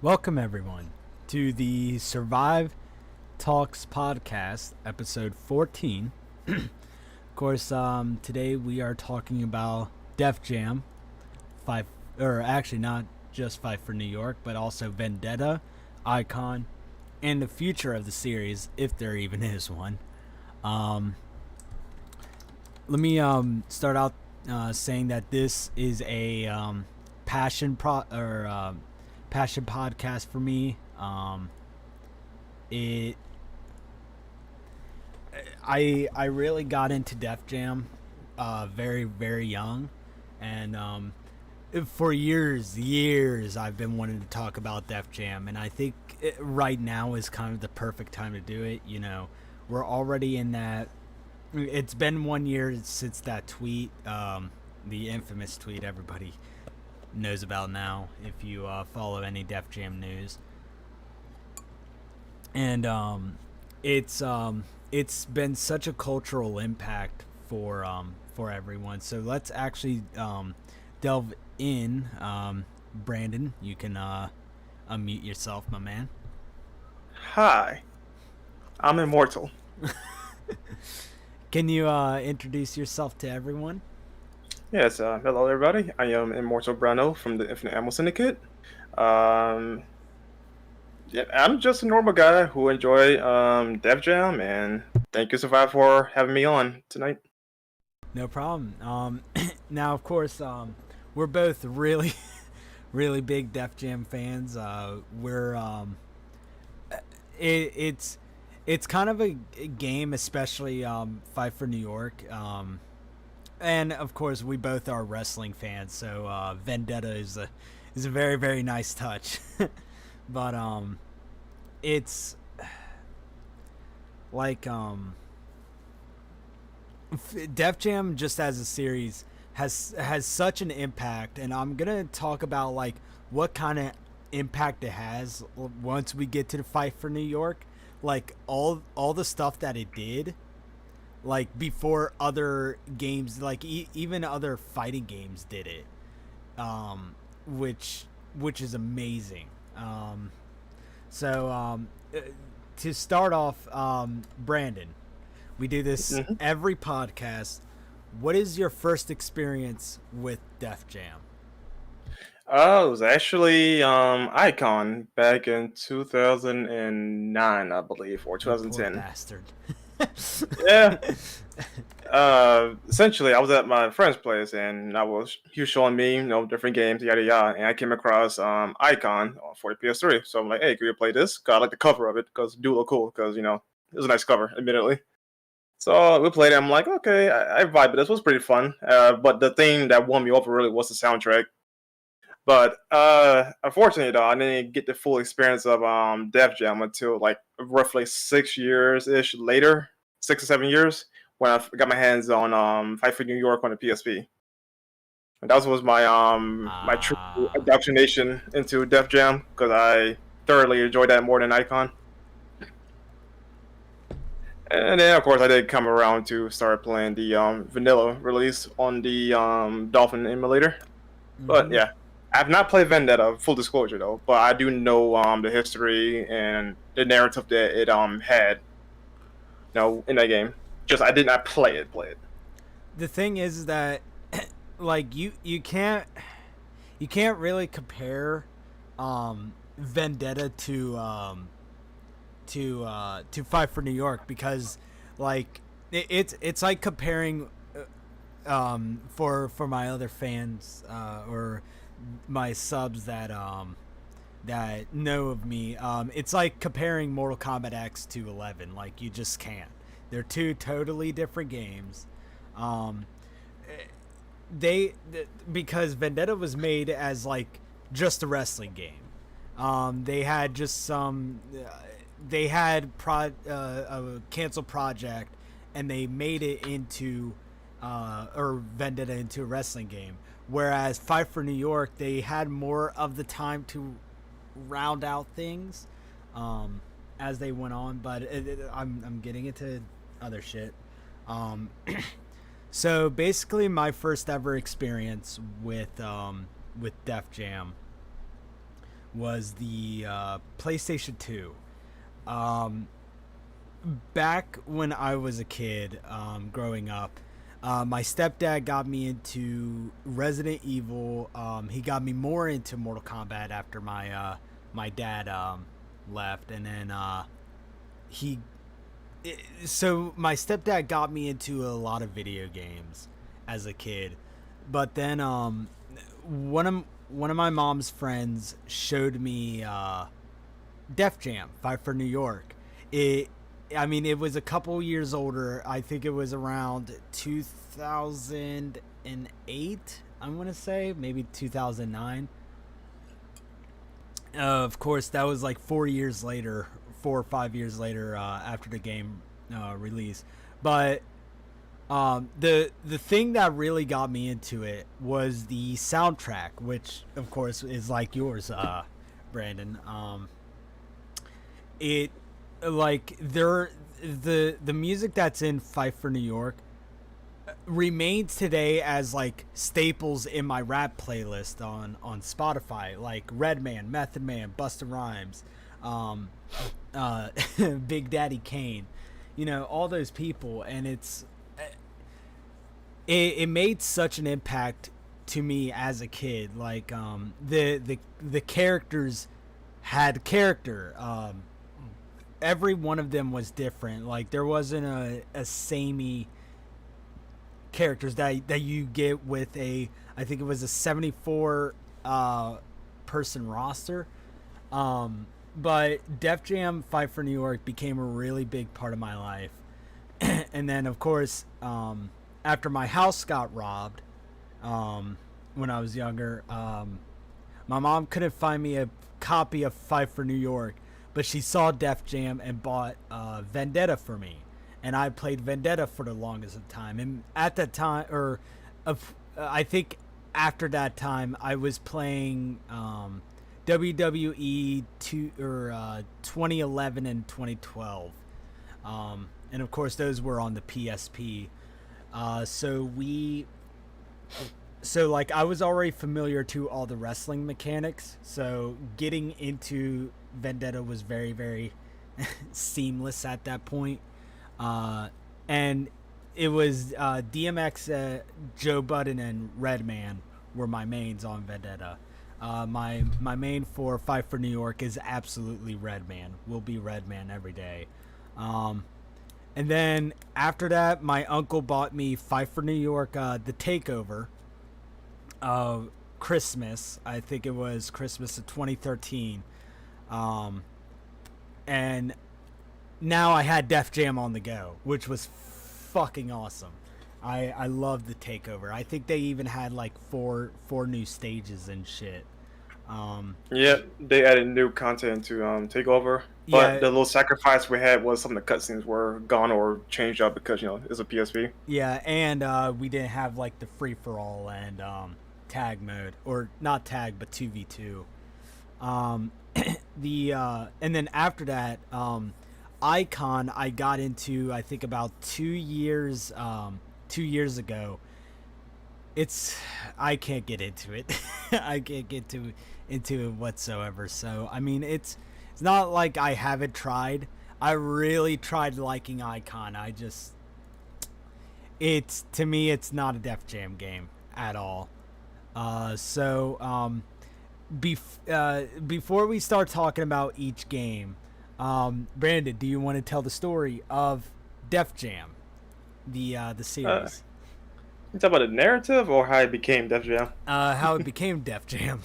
Welcome, everyone, to the Survive Talks podcast, episode 14. Of course, today we are talking about Def Jam, five, or actually not just Fight for New York, but also Vendetta, Icon, and the future of the series, if there even is one. Um, Let me start out saying that this is a passion podcast for me. It I really got into Def Jam very young, and for years I've been wanting to talk about Def Jam, and I think right now is kind of the perfect time to do it. We're already in that. It's been 1 year since that tweet, the infamous tweet everybody knows about now if you follow any Def Jam news. And it's been such a cultural impact for everyone. So let's actually delve in. Brandon, you can unmute yourself, my man. Hi, I'm Immortal. Can you introduce yourself to everyone? Yes, hello everybody. I am Immortal Brandel from the Infinite Ammo Syndicate. Um, yeah, I'm just a normal guy who enjoy Def Jam, and thank you, Survive, for having me on tonight. No problem. Now, of course, we're both really, really big Def Jam fans. We're it, it's it's kind of a game, especially Fight for New York. And of course, we both are wrestling fans, so Vendetta is a very nice touch. But it's like Def Jam just as a series has such an impact, and I'm gonna talk about like what kind of impact it has once we get to the Fight for New York, like all the stuff that it did, like before other games, like even other fighting games did it, um, which is amazing. So to start off, Brandon, we do this hmm every podcast. What is your first experience with Def Jam? it was actually Icon back in 2009, I believe, or You poor 2010. bastard. Yeah, essentially, I was at my friend's place, and he was showing me, different games, yada yada, and I came across Icon for the PS3. So I'm like, hey, can you play this? Cause I like the cover of it, cause it do look cool, cause it was a nice cover, admittedly. So we played it. I'm like, okay, I vibe. This was pretty fun. But the thing that won me over really was the soundtrack. But unfortunately, though, I didn't get the full experience of Def Jam until like roughly 6 years ish later, 6 or 7 years, when I got my hands on Fight for New York on the PSP. And that was my true Ah, indoctrination into Def Jam because I thoroughly enjoyed that more than Icon. And then, of course, I did come around to start playing the vanilla release on the Dolphin emulator. But mm-hmm. yeah, I've not played Vendetta. Full disclosure, though, but I do know the history and the narrative that it had, in that game. Just I did not play it. Play it. The thing is that like you can't really compare Vendetta to Fight for New York because like it's like comparing for my other fans or my subs that know of me, it's like comparing Mortal Kombat X to 11. Like you just can't. They're two totally different games. Um, they because Vendetta was made as like just a wrestling game. They had just some. They had a canceled project, and they made it into or Vendetta into a wrestling game. Whereas Fight for New York, they had more of the time to round out things um, as they went on. But I'm getting into other shit. Um, so basically, my first ever experience with Def Jam was the PlayStation 2. Um, Back when I was a kid, growing up, my stepdad got me into Resident Evil. He got me more into Mortal Kombat after my dad left, and then he. So my stepdad got me into a lot of video games as a kid, but then one of one of my mom's friends showed me Def Jam, Fight for New York. It, I mean, it was a couple years older. I think it was around 2008. I'm gonna say maybe 2009. Of course, that was like 4 years later, 4 or 5 years later after the game release. But the thing that really got me into it was the soundtrack, which of course is like yours, Brandon. It like there the music that's in Fight for New York remains today as like staples in my rap playlist on Spotify, like Redman, Method Man, Busta Rhymes, um, Big Daddy Kane, all those people, and it made such an impact to me as a kid. Like the characters had character. Every one of them was different. Like there wasn't a samey characters that you get with I think it was a 74 person roster. But Def Jam Fight for New York became a really big part of my life. And then of course, after my house got robbed, when I was younger, my mom couldn't find me a copy of Fight for New York, but she saw Def Jam and bought Vendetta for me, and I played Vendetta for the longest of time. And at that time, I think after that time, I was playing WWE 2011 and 2012, and of course those were on the PSP. So like I was already familiar to all the wrestling mechanics, so getting into Vendetta was very very seamless at that point. And it was DMX, Joe Budden, and Redman were my mains on Vendetta. My main for Fight for New York is absolutely Redman. Will be Redman every day. And then after that, my uncle bought me Fight for New York, the Takeover, Christmas. I think it was Christmas of 2013. And now I had Def Jam on the go, which was fucking awesome. I love the Takeover. I think they even had like four new stages and shit. Yeah, they added new content to take over, but Yeah, the little sacrifice we had was some of the cutscenes were gone or changed up because it's a PSP. yeah, and we didn't have like the free for all and tag mode, or not tag but 2v2. Um, the And then after that, Icon I got into I think about 2 years 2 years ago. It's I can't get into it. I can't get into it whatsoever. So I mean, it's not like I haven't tried. I really tried liking Icon. It's to me it's not a Def Jam game at all. Before we start talking about each game, Brandon, do you want to tell the story of Def Jam, the Uh, series? you talk about the narrative or how it became Def Jam? How it became Def Jam.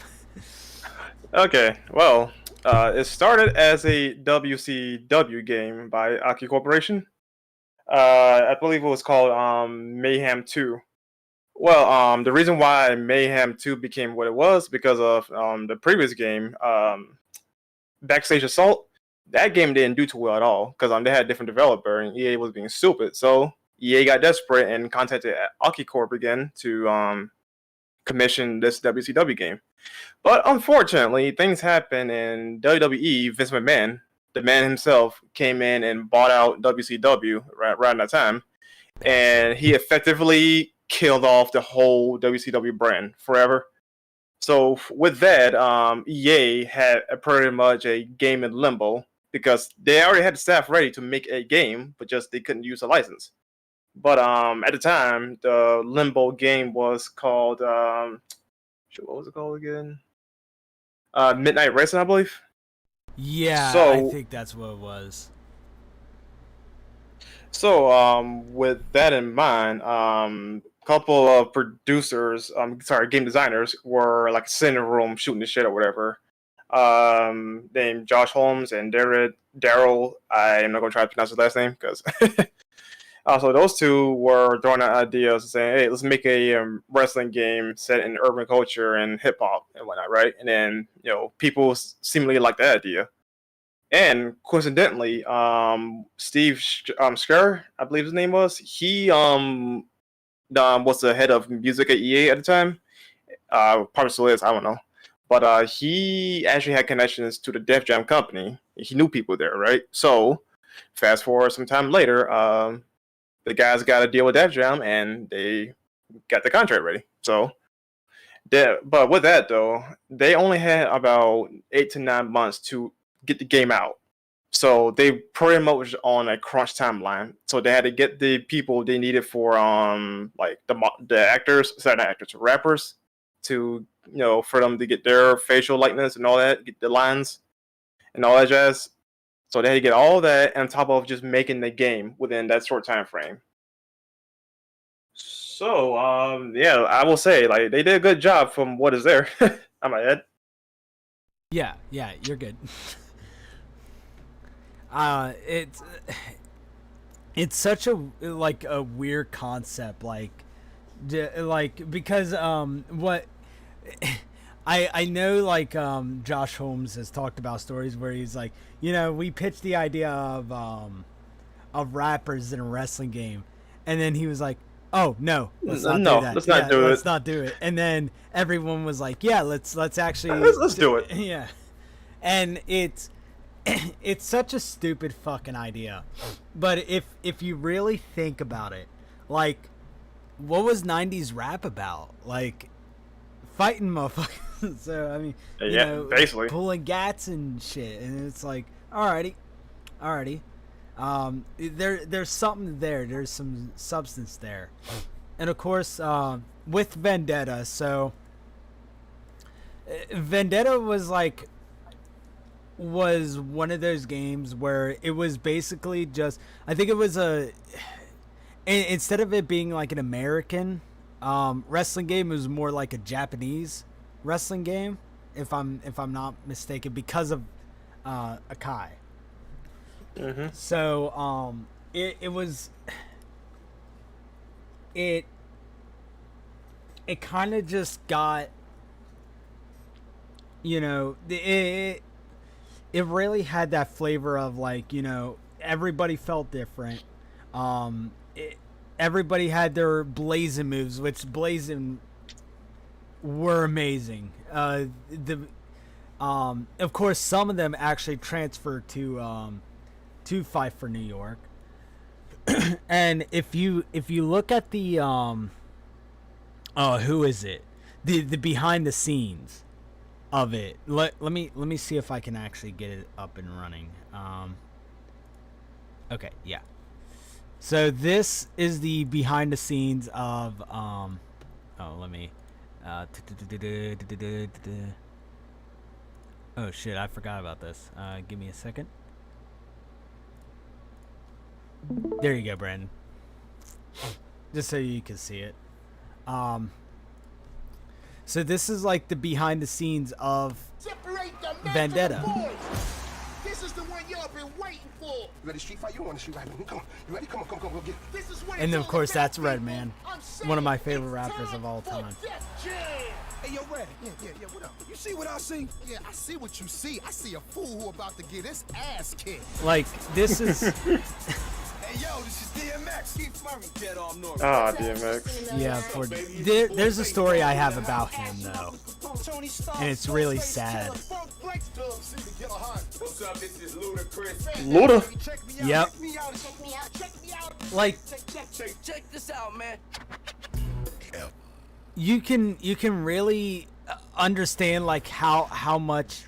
Okay, well, it started as a WCW game by Aki Corporation. I believe it was called Mayhem 2. Well, the reason why Mayhem 2 became what it was because of the previous game, Backstage Assault. That game didn't do too well at all because they had a different developer and EA was being stupid. So EA got desperate and contacted Aki Corp again to commission this WCW game. But unfortunately, things happened in WWE. Vince McMahon, the man himself, came in and bought out WCW right around that time, and he effectively killed off the whole WCW brand forever. So with that, EA had pretty much a game in limbo because they already had the staff ready to make a game, but just they couldn't use a license. But at the time, the limbo game was called shit, what was it called again? Midnight Racing, I believe. Yeah, I So think that's what it was. with that in mind, couple of producers, sorry, game designers were like sitting in a room shooting the shit or whatever. Named Josh Holmes and Daryl. I'm not gonna try to pronounce his last name because. So those two were throwing out ideas saying, "Hey, let's make a wrestling game set in urban culture and hip hop and whatnot, right?" And then people seemingly liked that idea. And coincidentally, Steve Scher, I believe his name was, he was the head of music at EA at the time. Probably still is, I don't know. But he actually had connections to the Def Jam company. He knew people there, right? So fast forward some time later, the guys got a deal with Def Jam and they got the contract ready. So, but with that though, they only had about 8 to 9 months to get the game out. So they pretty much was on a crunch timeline. So they had to get the people they needed for like the actors, sorry, not actors, rappers, to for them to get their facial likeness and all that, get the lines and all that jazz. So they had to get all that on top of just making the game within that short time frame. So yeah, I will say like they did a good job from what is there. I might add. Yeah, you're good. It's such a a weird concept, because what I know, Josh Holmes has talked about stories where he's like, we pitched the idea of rappers in a wrestling game, and then he was like, oh no, let's not do that. Let's not do let's it. not do it. And then everyone was like, yeah, let's actually Let's do it. Yeah, and it's such a stupid fucking idea. But if you really think about it, like, what was 90s rap about? Like, fighting motherfuckers. So, I mean, basically. pulling gats and shit. And it's like, alrighty. There's something there. There's some substance there. And of course, with Vendetta, so Vendetta was one of those games where it was basically just, I think it was instead of it being like an American wrestling game, it was more like a Japanese wrestling game, if I'm not mistaken, because of Akai. Mm-hmm. So it kind of just got, it really had that flavor of everybody felt different. Everybody had their blazing moves, which blazing were amazing. Of course, some of them actually transferred to Fight for New York. And if you look at the who is it? The behind the scenes of it. Let me see if I can actually get it up and running. Okay, yeah. So this is the behind the scenes of let me oh shit, I forgot about this. Give me a second. There you go, Brandon. Just so you can see it. So this is like the behind the scenes of Vendetta. This is the one y'all been waiting for. You ready to street fight? You want to street fight? Come on. You ready? Come on, go get it. This is what and then, of course, that's Redman, one of my favorite rappers of all time. Hey, yo, Red. Yeah, what up? You see what I see? Yeah, I see what you see. I see a fool who about to get his ass kicked. Like, this is... Hey, yo, this is DMX. Keep Murray. Dead on North. Ah, DMX. Yeah, there's a story I have about him, though. And it's really sad. What's up? This is Ludacris. Luda? Yep. Like, check this out, man. you can really understand like how much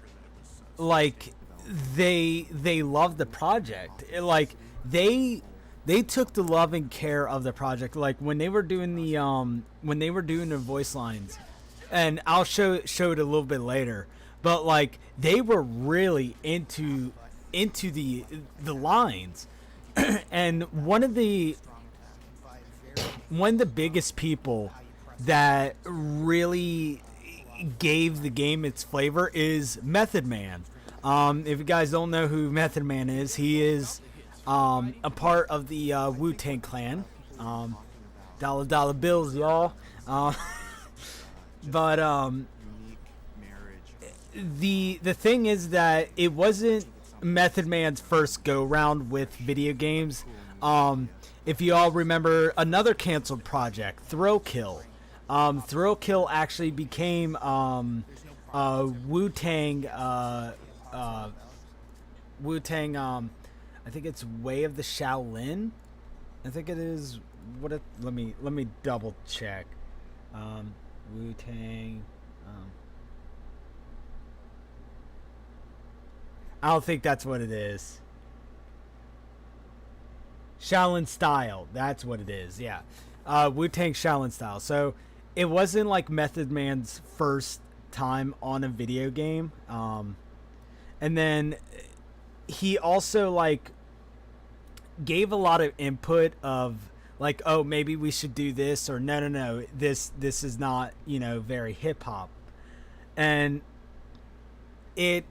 like they love the project. Like they took the love and care of the project. Like when they were doing the voice lines, and I'll show it a little bit later. But like they were really into the lines, and one of the biggest people that really gave the game its flavor is Method Man. If you guys don't know who Method Man is, he is a part of the Wu-Tang Clan. Dollar dollar bills, y'all. But the thing is that it wasn't Method Man's first go round with video games. If you all remember another canceled project, Thrill Kill. Thrill Kill actually became Wu-Tang. Wu-Tang. I think it's Way of the Shaolin. I think it is. Let me double check. Wu-Tang. I don't think that's what it is. Shaolin Style. That's what it is. Yeah. Wu-Tang Shaolin Style. So it wasn't like Method Man's first time on a video game. And then he also like gave a lot of input of like, oh, maybe we should do this, or no, this is not, very hip hop. And it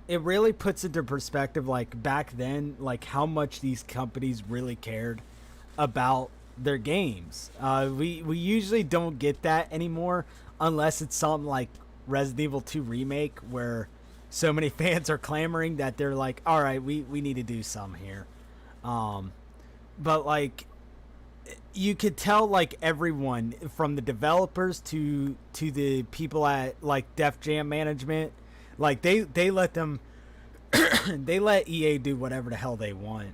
really puts into perspective, like back then, like how much these companies really cared about their games. We usually don't get that anymore unless it's something like Resident Evil 2 Remake, where so many fans are clamoring that they're like, all right, we need to do some here. But like you could tell, like everyone from the developers to the people at like Def Jam management, like they let them they let EA do whatever the hell they want.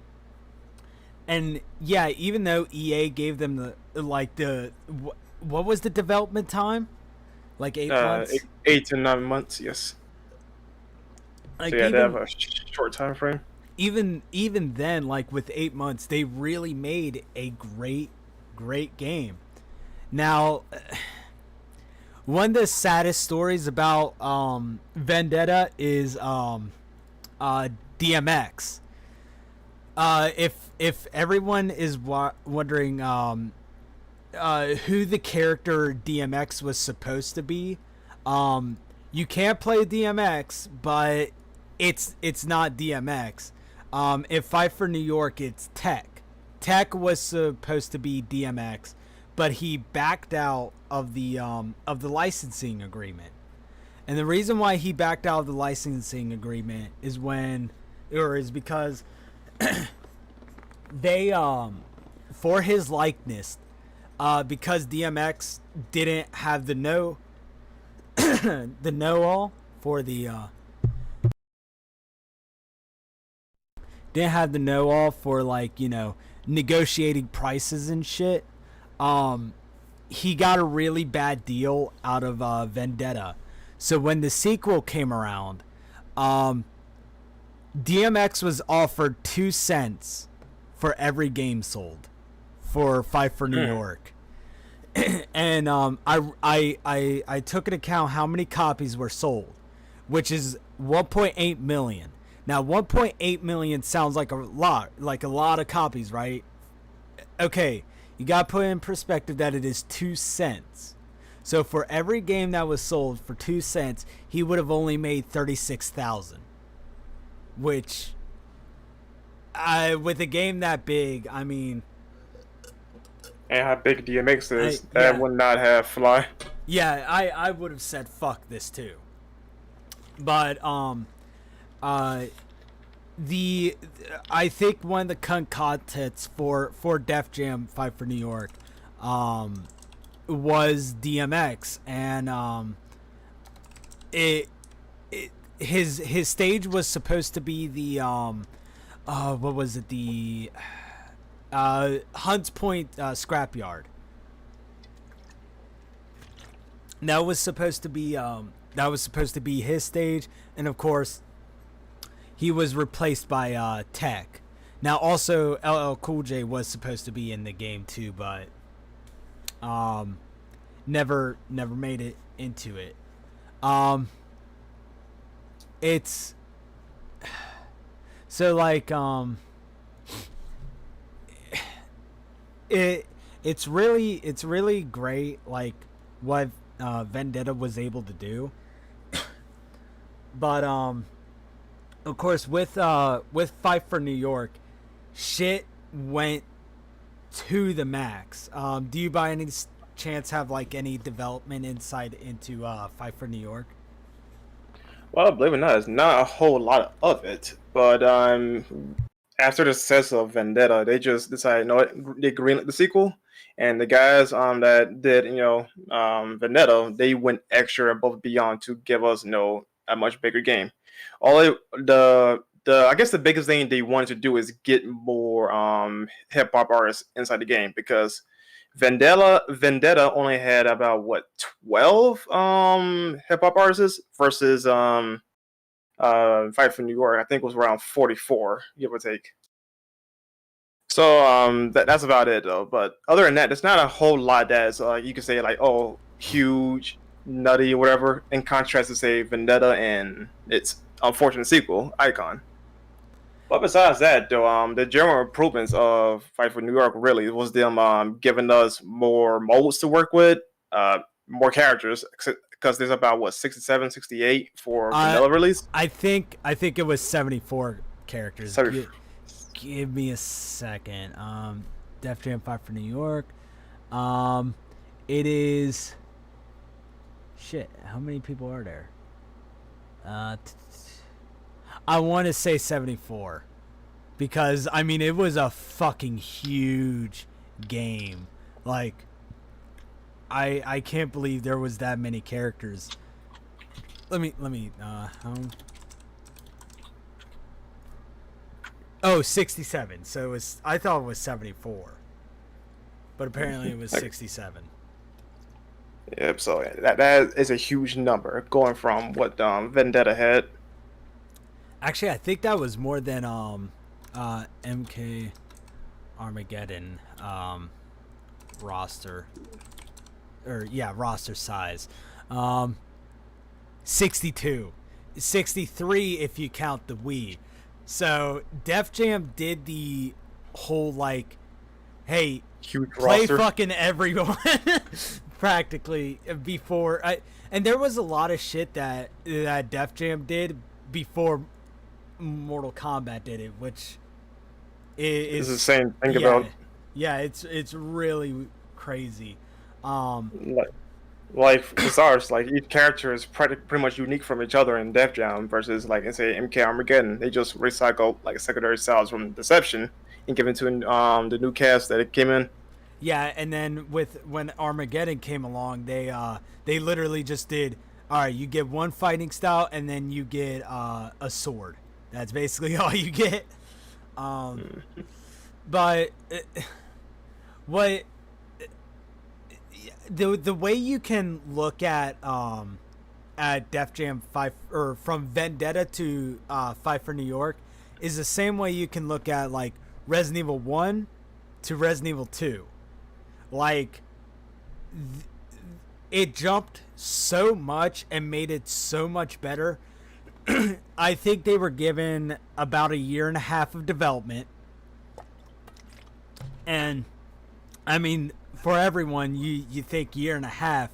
And yeah, even though EA gave them what was the development time? Like 8 months? 8 to 9 months, yes. Like so yeah, they have a short time frame. Even then, like with 8 months, they really made a great game. Now, one of the saddest stories about Vendetta is DMX. If everyone is wondering who the character DMX was supposed to be, you can't play DMX, but it's not DMX. In Fight for New York, it's Tech. Tech was supposed to be DMX, but he backed out of the licensing agreement. And the reason why he backed out of the licensing agreement is because they for his likeness, because DMX didn't have the know-all for the didn't have the know-all for like negotiating prices and shit. He got a really bad deal out of Vendetta. So when the sequel came around, DMX was offered 2 cents for every game sold for Fight for New York. And I took into account how many copies were sold, which is 1.8 million. Now 1.8 million sounds like a lot of copies, right? Okay, you gotta put in perspective that it is 2 cents. So for every game that was sold for 2 cents, he would have only made 36,000. Which, with a game that big, I mean, and how big DMX is, that would not have fly. Yeah, I would have said fuck this too. But I think one of the contents for Def Jam Fight for New York was DMX, and his stage was supposed to be the what was it, the Hunts Point scrapyard. that was supposed to be his stage, and of course he was replaced by Tech. Now also LL Cool J was supposed to be in the game too, but never made it into it. It's so like it's really great like what Vendetta was able to do. But of course with Fight for New York, shit went to the max. Do you by any chance have like any development insight into Fight for New York? Well, believe it or not, it's not a whole lot of it. But after the success of Vendetta, they just decided, you know what, they greenlit the sequel, and the guys that did Vendetta, they went extra above and beyond to give us a much bigger game. All it, the I guess the biggest thing they wanted to do is get more hip hop artists inside the game, because Vendetta only had about what 12 hip hop artists versus Fight for New York, I think, was around 44, give or take. So that's about it though. But other than that, there's not a whole lot that's you could say like, oh, huge, nutty, whatever. In contrast to say Vendetta and its unfortunate sequel, Icon. But besides that, though, the general improvements of Fight for New York really was them giving us more modes to work with, more characters, because there's about what 67, 68 for vanilla release. I think it was 74 characters. 70. Give me a second. Def Jam Fight for New York. It is. Shit. How many people are there? I want to say 74, because I mean it was a fucking huge game. Like, I can't believe there was that many characters. Let me Oh, 67. So it was, I thought it was 74, but apparently it was 67. Yep. So that is a huge number, going from what Vendetta had. Actually, I think that was more than MK Armageddon roster, or yeah, roster size. 62, 63 if you count the Wii. So Def Jam did the whole like, hey, Huge play roster. fucking everyone practically before. And there was a lot of shit that Def Jam did before Mortal Kombat did it, which is the same thing yeah, about. Yeah, it's really crazy. Like Bizarre's, like each character is pretty much unique from each other in Def Jam versus like say MK Armageddon. They just recycle like secondary styles from Deception and give it to the new cast that it came in. Yeah, and then when Armageddon came along, they literally just did, all right, you get one fighting style and then you get a sword. That's basically all you get. But what the way you can look at Def Jam 5, or from Vendetta to Fight for New York, is the same way you can look at like Resident Evil 1 to Resident Evil 2. Like it jumped so much and made it so much better. I think they were given about a year and a half of development, and I mean, for everyone, you think year and a half.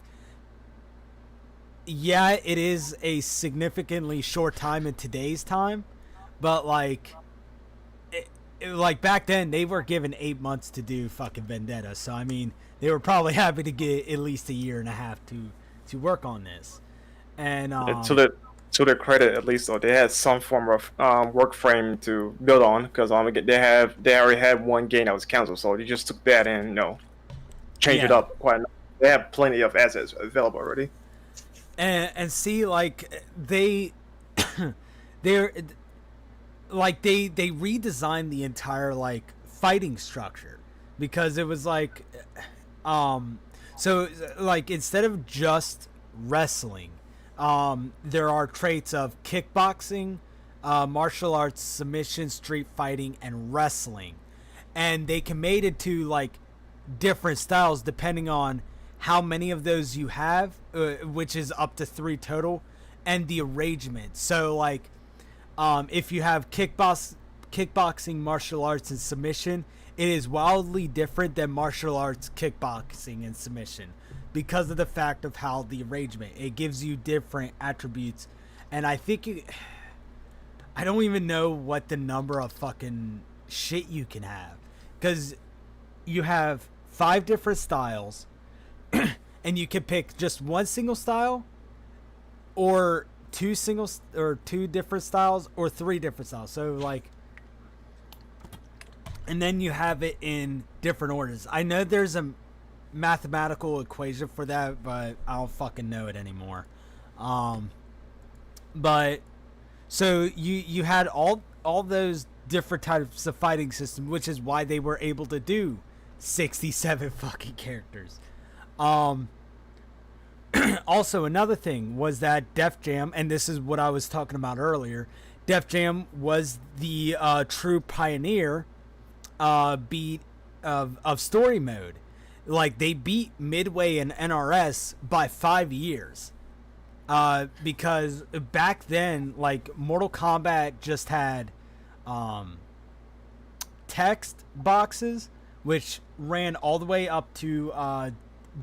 Yeah, it is a significantly short time in today's time, but like, like back then they were given 8 months to do fucking Vendetta. So I mean, they were probably happy to get at least a year and a half to work on this. And to their credit, at least, though, they had some form of work frame to build on, because they already had one game that was canceled, so they just took that and changed it up quite enough. They have plenty of assets available already. And see, like they're like they redesigned the entire like fighting structure, because it was like so like instead of just wrestling. There are traits of kickboxing, martial arts, submission, street fighting, and wrestling. And they can made it to like different styles depending on how many of those you have, which is up to 3 total, and the arrangement. So like, if you have kickboxing, martial arts, and submission, it is wildly different than martial arts, kickboxing, and submission because of the fact of how the arrangement. It gives you different attributes, and I think I don't even know what the number of fucking shit you can have, because you have 5 different styles, and you can pick just one single style, or 2 different styles, or 3 different styles. So like, and then you have it in different orders. I know there's a mathematical equation for that, but I don't fucking know it anymore. But so you had all those different types of fighting systems, which is why they were able to do 67 fucking characters. Also, another thing was that Def Jam, and this is what I was talking about earlier, Def Jam was the true pioneer beat of story mode. Like, they beat Midway and NRS by 5 years. Because back then, like, Mortal Kombat just had text boxes, which ran all the way up to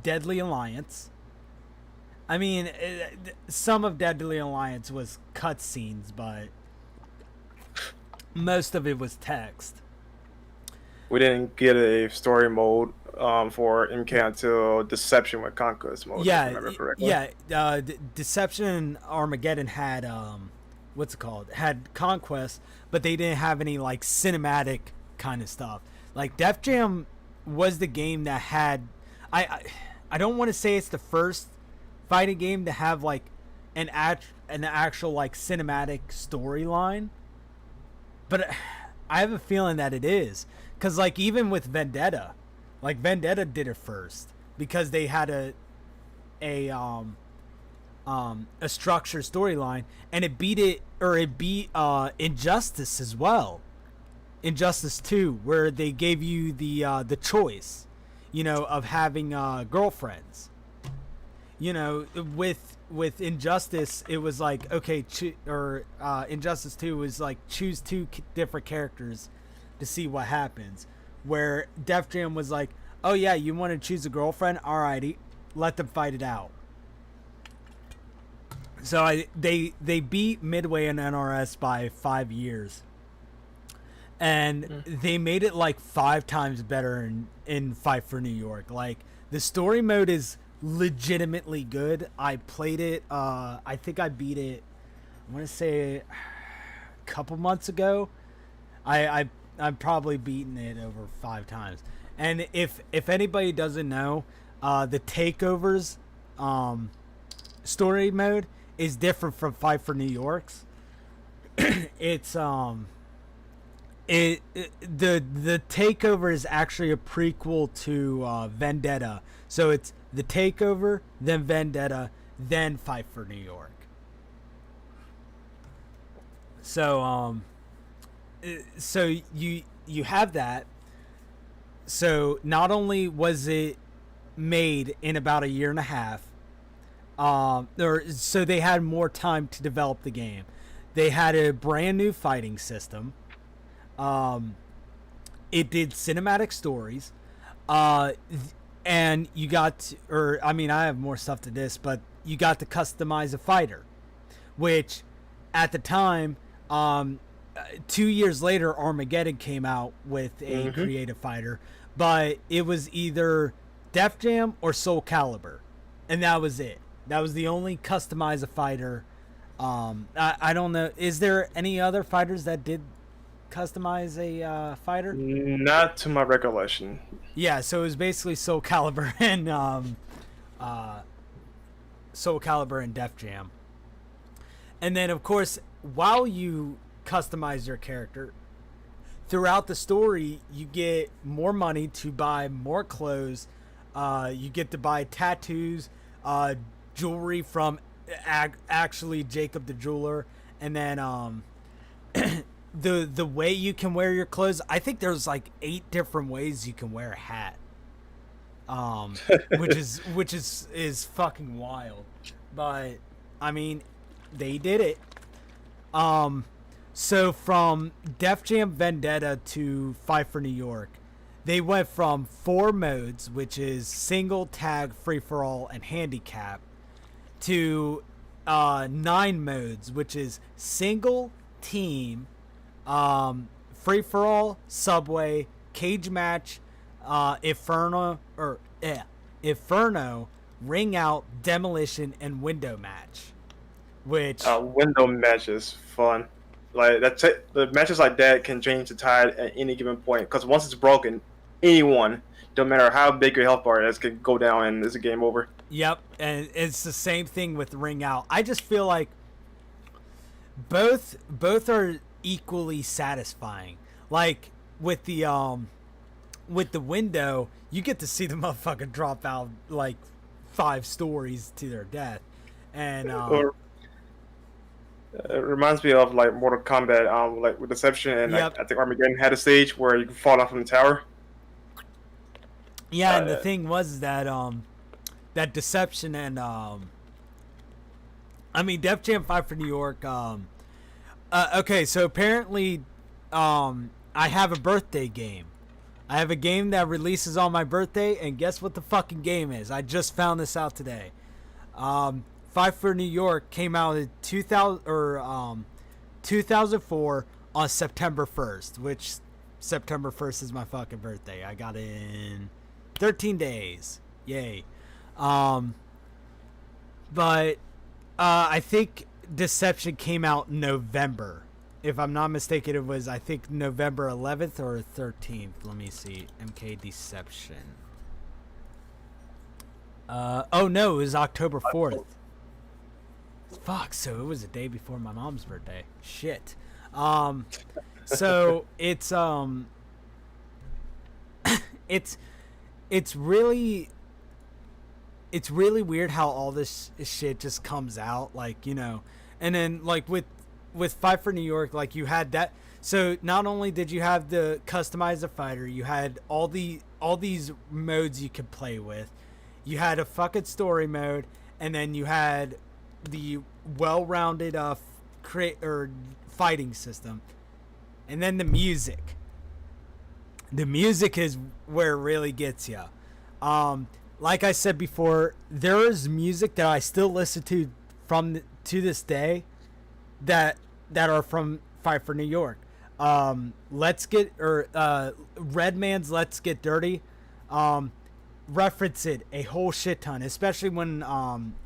Deadly Alliance. I mean, some of Deadly Alliance was cutscenes, but most of it was text. We didn't get a story mode for MK until Deception with Conquest mode. Yeah, if I remember correctly. yeah. Deception and Armageddon had what's it called? Had Conquest, but they didn't have any like cinematic kind of stuff. Like Def Jam was the game that had. I don't want to say it's the first fighting game to have like an actual like cinematic storyline, but I have a feeling that it is, because like even with Vendetta, like Vendetta did it first because they had a structured storyline, and it beat Injustice as well. Injustice 2, where they gave you the choice, you know, of having girlfriends. You know, with Injustice, it was like, okay, Injustice 2 was like choose 2 different characters to see what happens. Where Def Jam was like, oh yeah, you want to choose a girlfriend? Alrighty, let them fight it out. So they beat Midway and NRS by 5 years. And they made it like 5 times better in Fight for New York. Like, the story mode is legitimately good. I played it, I think I beat it, I want to say a couple months ago. I'm probably beaten it over 5 times. And if anybody doesn't know, the Takeovers story mode is different from Fight for New York's. It's the Takeover is actually a prequel to Vendetta. So it's the Takeover, then Vendetta, then Fight for New York. So so you have that. So not only was it made in about a year and a half, so they had more time to develop the game. They had a brand new fighting system. It did cinematic stories, and you got I have more stuff to this, but you got to customize a fighter, which at the time, 2 years later, Armageddon came out with a creative fighter, but it was either Def Jam or Soul Calibur, and that was it. That was the only customize a fighter. I don't know. Is there any other fighters that did customize a fighter? Not to my recollection. Yeah, so it was basically Soul Calibur and Def Jam. And then, of course, while you customize your character, throughout the story, you get more money to buy more clothes. You get to buy tattoos, jewelry from actually Jacob the jeweler, and then the way you can wear your clothes. I think there's like 8 different ways you can wear a hat. Which is fucking wild. But I mean, they did it. So from Def Jam Vendetta to Fight for New York, they went from 4 modes, which is single, tag, free for all, and handicap, to 9 modes, which is single, team, free for all, subway, cage match, Inferno, ring out, demolition, and window match. Which window match is fun. Like the matches like that can change the tide at any given point. Because once it's broken, anyone, no matter how big your health bar is, can go down and it's a game over. Yep, and it's the same thing with ring out. I just feel like both are equally satisfying. Like with the window, you get to see the motherfucker drop out like 5 stories to their death, and it reminds me of like Mortal Kombat, like with Deception, and yep. I think Armageddon had a stage where you can fall off from the tower. Yeah, and the thing was that that Deception and I mean Def Jam Fight for New York. Okay, so apparently, I have a birthday game. I have a game that releases on my birthday, and guess what the fucking game is? I just found this out today. Fight for New York came out in 2004 on September 1st, which September 1st is my fucking birthday. I got it in 13 days. Yay. But I think Deception came out in November. If I'm not mistaken, it was, I think, November 11th or 13th. Let me see. MK Deception. Oh, no, it was October 4th. Fuck, so it was a day before my mom's birthday. Shit. So it's really weird how all this shit just comes out, like, you know. And then like with Fight for New York, like you had that. So not only did you have the customize a fighter, you had all these modes you could play with. You had a fucking story mode, and then you had the well-rounded fighting system, and then the music. The music is where it really gets you. Like I said before, there is music that I still listen to to this day that are from Fight for New York. Redman's Let's Get Dirty. Reference it a whole shit ton, especially when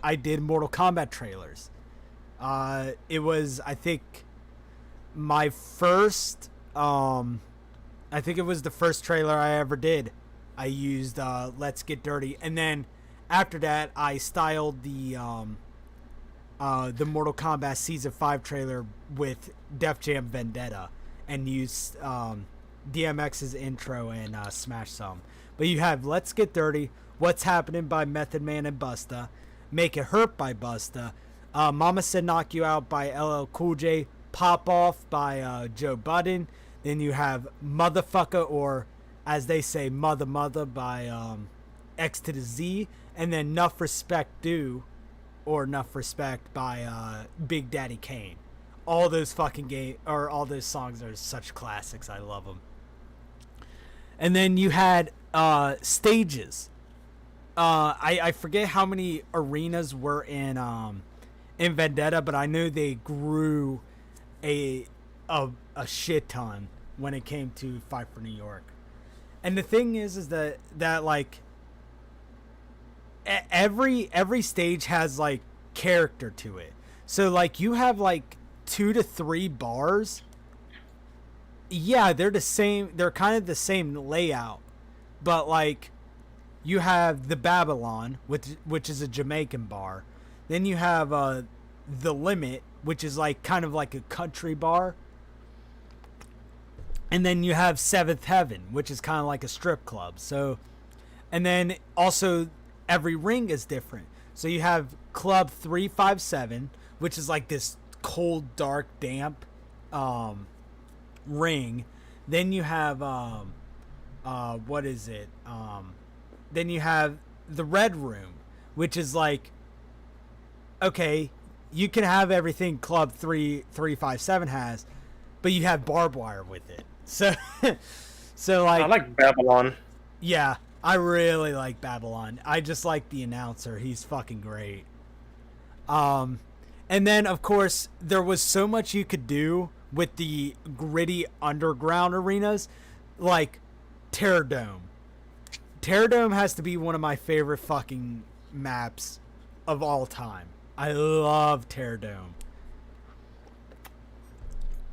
I did Mortal Kombat trailers. It was, I think, my first I think it was the first trailer I ever did. I used Let's Get Dirty, and then after that I styled the Mortal Kombat Season 5 trailer with Def Jam Vendetta and used DMX's intro and Smash Some. But you have Let's Get Dirty, What's Happening by Method Man and Busta, Make It Hurt by Busta, Mama Said Knock You Out by LL Cool J, Pop Off by Joe Budden. Then you have Motherfucker, or as they say, Mother by X to the Z. And then Nuff Respect Do, or Nuff Respect by Big Daddy Kane. All those all those songs are such classics. I love them. And then you had stages. I forget how many arenas were in Vendetta, but I know they grew a shit ton when it came to Fight for New York. And the thing is that like every stage has like character to it. So like you have like 2 to 3 bars. Yeah, they're the same. They're kind of the same layout, but like you have the Babylon, which is a Jamaican bar. Then you have the Limit, which is like kind of like a country bar. And then you have Seventh Heaven, which is kind of like a strip club. So, and then also every ring is different. So you have Club 357, which is like this cold, dark, damp ring. Then you have what is it? Then you have the Red Room, which is like, okay, you can have everything Club 357 has, but you have barbed wire with it. So so like, I like Babylon. yeah, I really like Babylon. I just like the announcer. He's fucking great. And then of course there was so much you could do with the gritty underground arenas, like Terror Dome. Terror Dome has to be one of my favorite fucking maps of all time. I love Terror Dome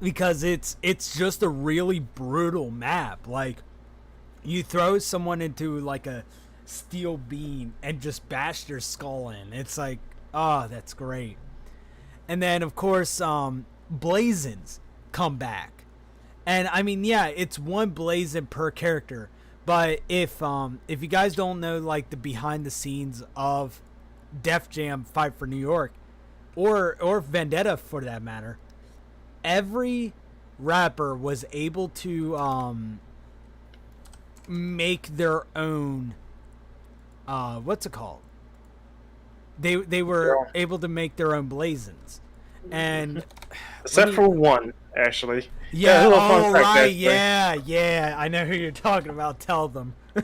because it's just a really brutal map. Like, you throw someone into like a steel beam and just bash their skull in. It's like, oh, that's great. And then of course, Blazons come back, and I mean, yeah, it's one Blazon per character. But if you guys don't know like the behind the scenes of Def Jam Fight for New York, or Vendetta for that matter, every rapper was able to make their own what's it called? They were able to make their own Blazons, and except for one, actually. Yeah, a little fun all fact, right, actually. yeah, I know who you're talking about. Tell them. Yeah,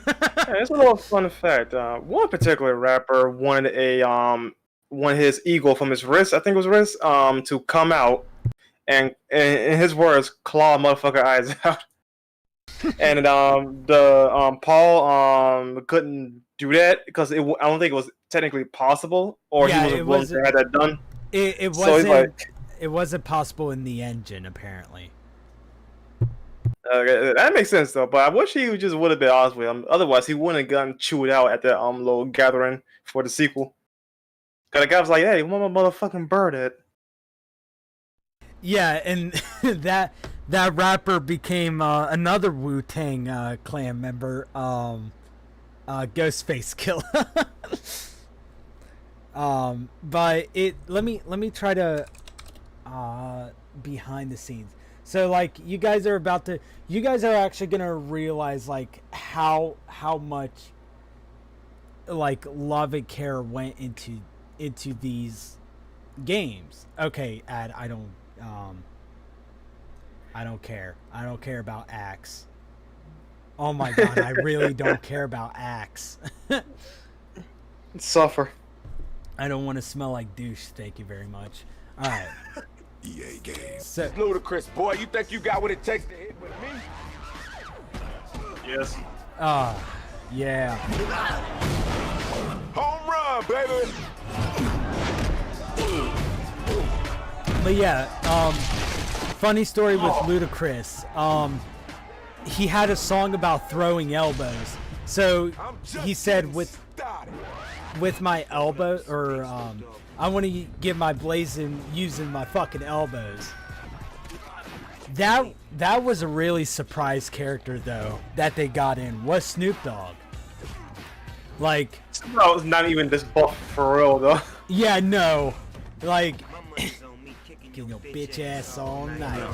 it's a little fun fact. One particular rapper wanted his eagle from his wrist, I think it was wrist, to come out, and in his words, claw motherfucker eyes out. And Paul couldn't do that because I don't think it was technically possible, or Yeah, he wasn't willing to have that done. It So he's wasn't. like, It wasn't possible in the engine, apparently. that makes sense though, but I wish he just would have been honest with him. Otherwise, he wouldn't have gotten chewed out at that little gathering for the sequel. Cause the guy was like, "Hey, where my motherfucking bird at?" Yeah, and that rapper became another Wu-Tang Clan member, Ghostface Killer. But let me try to behind the scenes. So like, you guys are actually gonna realize like how much like love and care went into these games. Okay, I don't care. I don't care about Axe. Oh my god, I really don't care about Axe. Suffer. I don't want to smell like douche. Thank you very much. All right. EA games. So, Ludicrous, boy. You think you got what it takes to hit with me? Yes. yeah. Home run, baby. But yeah, funny story with Ludacris. He had a song about throwing elbows. So he said with my elbow, or I want to get my blazing using my fucking elbows. That was a really surprise character though that they got in, was Snoop Dogg. Like, No, it's not even this buff for real though. yeah, no, like, get your bitch ass all night.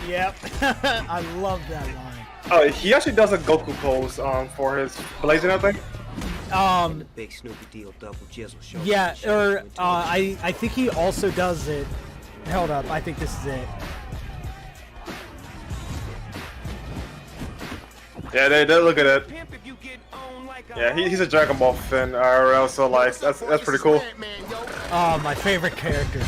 Yep. I love that line. He actually does a Goku pose for his blazing, I think. Big Snoopy deal double jizzle show. Yeah, or I think he also does it. Hold up, I think this is it. Yeah, they look at it. Yeah, he's a Dragon Ball fan, IRL, so like that's pretty cool. Oh, my favorite character. You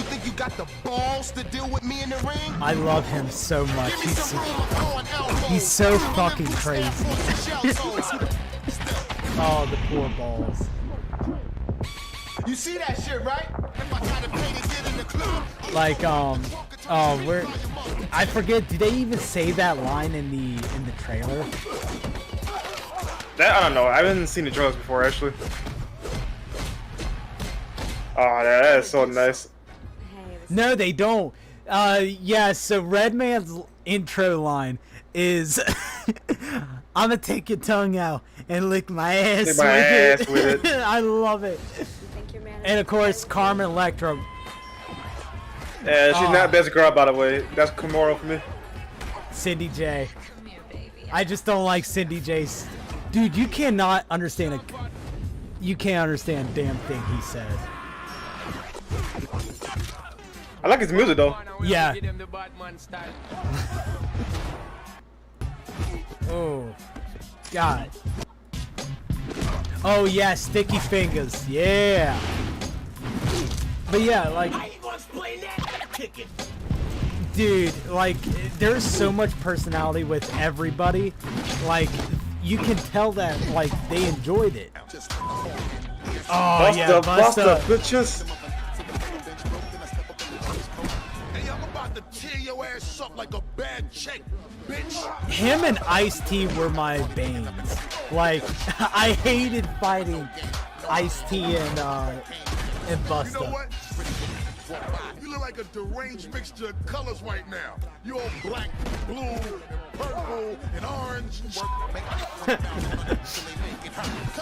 think you got the balls to deal with me in the ring? I love him so much. Give me some room, I'm throwing elbows. He's so fucking crazy. crazy. Oh, the poor balls. You see that shit, right? If I try to pay to get in the club, Like, where I forget. Did they even say that line in the trailer? That I don't know. I haven't seen the trailers before actually. Oh, that is so nice. No, they don't. Yeah. So Redman's intro line is, "I'm gonna take your tongue out and lick my ass, Lick my ass with it. I love it. And of course, Carmen Electra. Yeah, she's not best girl, by the way. That's Kimura for me. Cindy J. I just don't like Cindy J's. Dude, you cannot understand you can't understand a damn thing he says. I like his music though. Yeah. Oh, God. Oh yeah, sticky fingers. Yeah. But yeah, like, dude, like, there's so much personality with everybody. Like, you can tell that, like, they enjoyed it. Oh yeah, Busta. Bitches. Hey, I'm about to tear your ass up like a bad check, bitch. Him and Ice-T were my banes. Like, I hated fighting Ice-T and Busta. You know what? You look like a deranged mixture of colors right now. You all black, blue, and purple, and orange.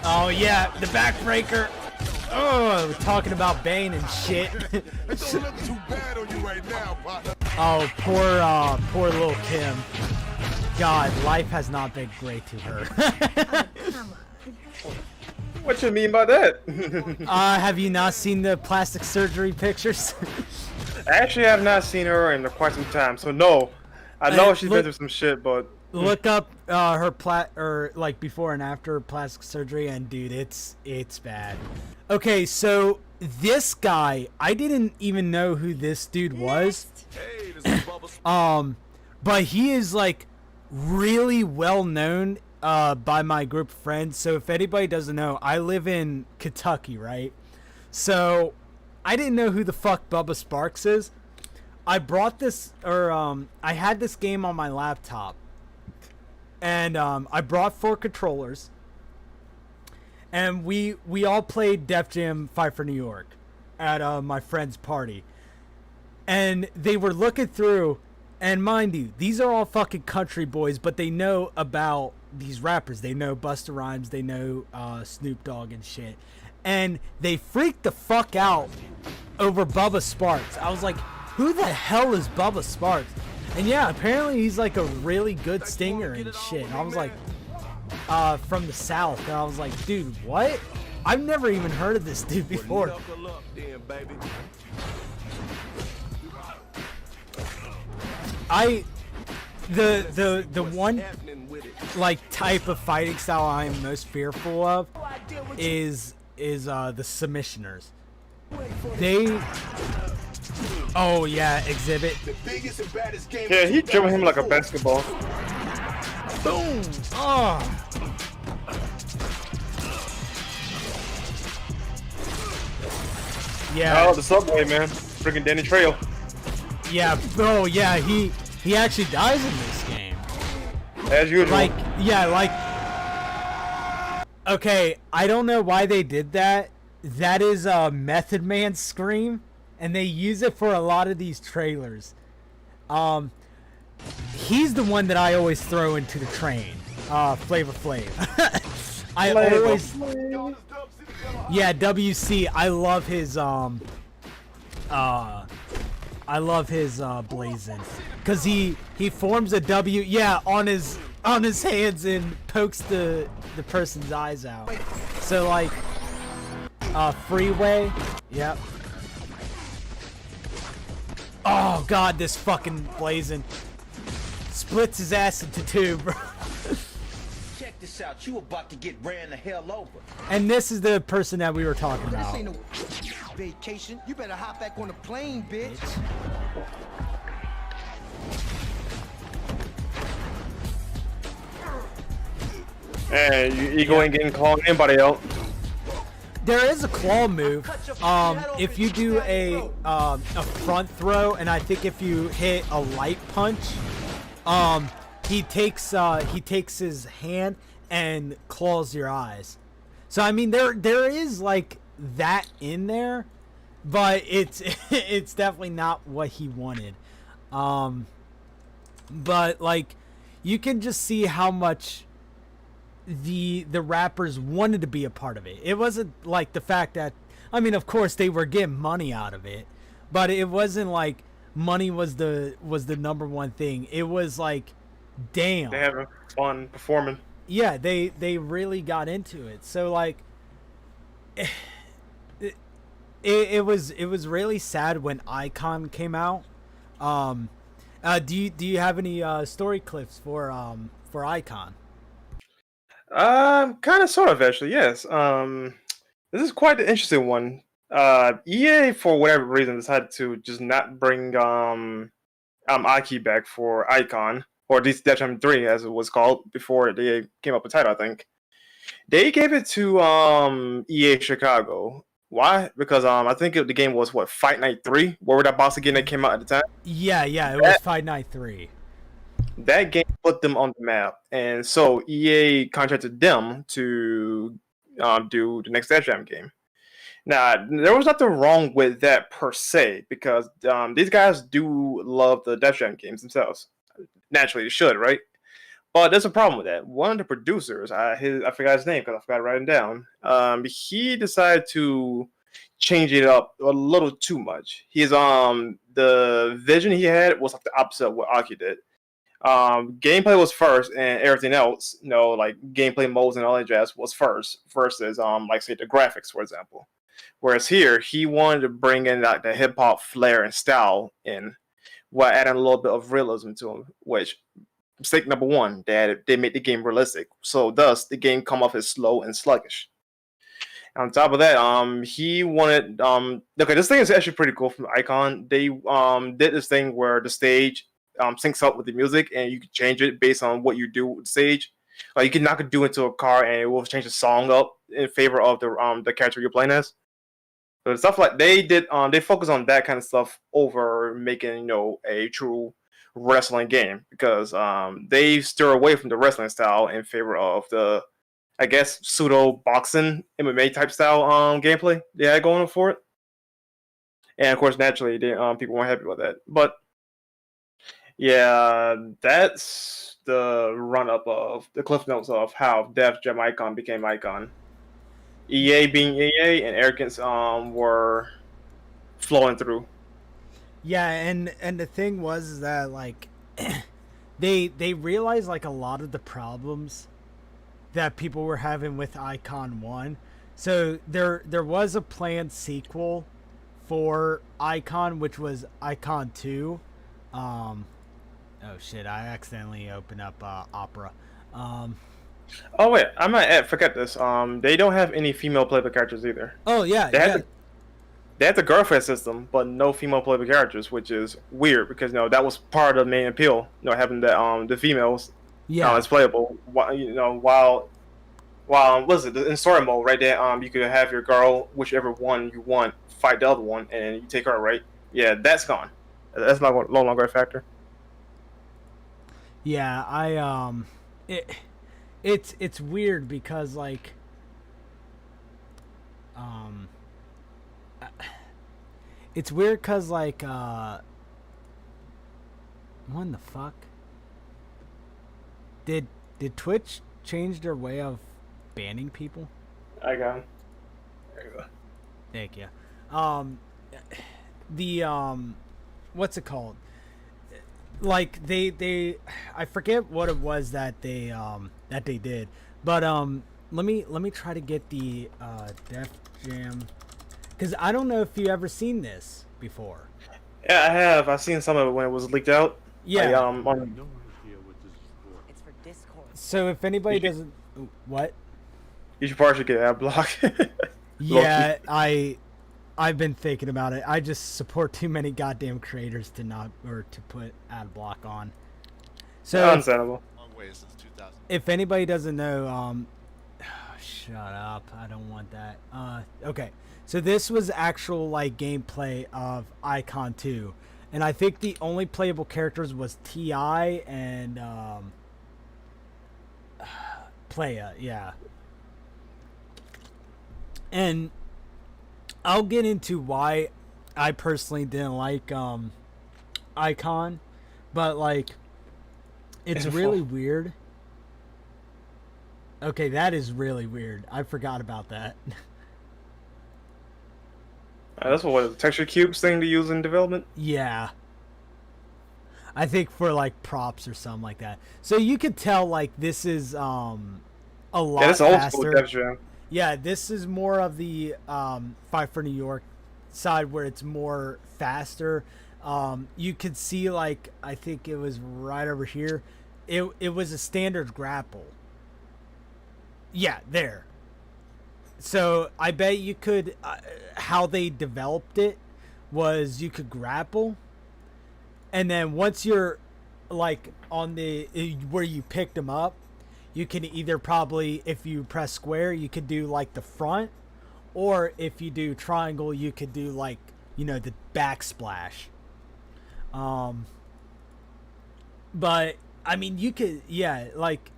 Oh yeah, the backbreaker. Oh, we're talking about Bane and shit. It don't look too bad on you right now, partner. Oh, poor little Kim. God, life has not been great to her. What you mean by that? Have you not seen the plastic surgery pictures? I actually have not seen her in quite some time, so no. I know she's been look- through some shit, but Look up her like before and after plastic surgery, and dude, it's bad. Okay, so this guy, I didn't even know who this dude was. Hey, this is Bubba. But he is like really well known by my group of friends. So if anybody doesn't know, I live in Kentucky, right? So I didn't know who the fuck Bubba Sparks is. I brought this, I had this game on my laptop, and I brought 4 controllers, and we all played Def Jam Fight for New York at my friend's party, and they were looking through, and mind you, these are all fucking country boys, but they know about these rappers. They know Busta Rhymes, they know Snoop Dogg and shit, and they freaked the fuck out over Bubba Sparks. I was like, who the hell is Bubba Sparks? And yeah, apparently he's like a really good stinger and shit. And I was like, from the South. And I was like, dude, what? I've never even heard of this dude before. Knuckle up then, baby. The one Happening with it. like type of fighting style I am most fearful of is the submissioners. They oh yeah, Exhibit. The biggest and baddest game. yeah, he dribbling him like a basketball. Boom! Oh. Yeah. Oh, the subway, man. Freaking Danny Trail. Yeah. Oh yeah. He actually dies in this game. As usual. Like yeah. Like. Okay. I don't know why they did that. That is a Method Man scream, and they use it for a lot of these trailers. He's the one that I always throw into the train. Flavor Flav. I always. Yeah, WC. I love his blazing, cause he forms a W. Yeah, on his hands and pokes the person's eyes out. So like, freeway. Yep. Oh god, this fucking blazing splits his ass into 2, bro. Check this out, you about to get ran the hell over. And this is the person that we were talking This about. ain't no vacation. You better hop back on the plane, bitch. Hey, you ego ain't getting called anybody out. There is a claw move. If you do a front throw, and I think if you hit a light punch, he takes his hand and claws your eyes. So I mean, there is like that in there, but it's it's definitely not what he wanted. But like, you can just see how much the rappers wanted to be a part of it. It wasn't like the fact that, I mean, of course they were getting money out of it, but it wasn't like money was the number one thing. It was like, damn. They having fun performing. Yeah, they really got into it. So like it was really sad when Icon came out. Do you have any story clips for Icon? Kind of, sort of, actually. Yes. This is quite an interesting one. EA, for whatever reason, decided to just not bring Aki back for Icon, or at least Death Jam 3, as it was called before they came up with title. I think they gave it to EA Chicago. Why? Because I think the game was what, Fight Night 3, where that box again that came out at the time. Yeah, it was Fight Night 3. That game put them on the map, and so EA contracted them to do the next Death Jam game. Now, there was nothing wrong with that per se, because these guys do love the Death Jam games themselves. Naturally, they should, right? But there's a problem with that. One of the producers, I forgot his name because I forgot to write it down. He decided to change it up a little too much. The vision he had was like the opposite of what Aki did. Gameplay was first, and everything else, like gameplay modes and all that jazz was first, versus like say the graphics, for example. Whereas here, he wanted to bring in like the hip hop flair and style in, while adding a little bit of realism to him. Which, mistake number one, that they made the game realistic, so thus the game come off as slow and sluggish. On top of that, he wanted okay, this thing is actually pretty cool from Icon. They did this thing where the stage syncs up with the music, and you can change it based on what you do with the stage. Like you can knock a dude into a car, and it will change the song up in favor of the character you're playing as. So stuff like they did, they focus on that kind of stuff over making a true wrestling game, because they steer away from the wrestling style in favor of the, I guess, pseudo boxing MMA type style gameplay they had going for it. And of course, naturally, people weren't happy with that. But yeah, that's the run up of the cliff notes of how Def Jam Icon became Icon. EA being EA, and arrogance were flowing through. Yeah, and the thing was that like they realized like a lot of the problems that people were having with Icon 1. So there was a planned sequel for Icon, which was Icon 2. Oh shit, I accidentally opened up Opera. Oh wait, I might forget this. They don't have any female playable characters either. Oh yeah, They had the girlfriend system, but no female playable characters, which is weird because that was part of the main appeal. Having the females as playable. While what's it, in story mode right there, you could have your girl, whichever one you want, fight the other one, and you take her, right? Yeah, that's gone. That's no longer a factor. Yeah, it's weird because like it's weird because like what the fuck did Twitch change their way of banning people? I got him. There you go. Thank you. What's it called? Like they I forget what it was that they did, but let me try to get the Def Jam, because I don't know if you ever seen this before. Yeah, I have. I've seen some of it when it was leaked out. Yeah. It's for Discord. So if anybody doesn't, what? You should partially get ad block. Yeah, I've been thinking about it. I just support too many goddamn creators to put ad block on. So understandable. Long way since 2000. If anybody doesn't know, shut up. I don't want that. Okay. So this was actual like gameplay of Icon 2, and I think the only playable characters was Ti and Playa. Yeah. And I'll get into why I personally didn't like Icon, but like it's really weird. Okay, that is really weird. I forgot about that. That's what was it, texture cubes thing to use in development. Yeah. I think for like props or something like that. So you could tell like this is a Yeah, lot that's old school faster. Dev Jam. Yeah, this is more of the Fight for New York side where it's more faster. You could see like I think it was right over here. It was a standard grapple. Yeah, there. So I bet you could how they developed it was you could grapple, and then once you're like on the where you picked them up, you can either probably if you press square you could do like the front, or if you do triangle you could do like the backsplash. But I mean you could like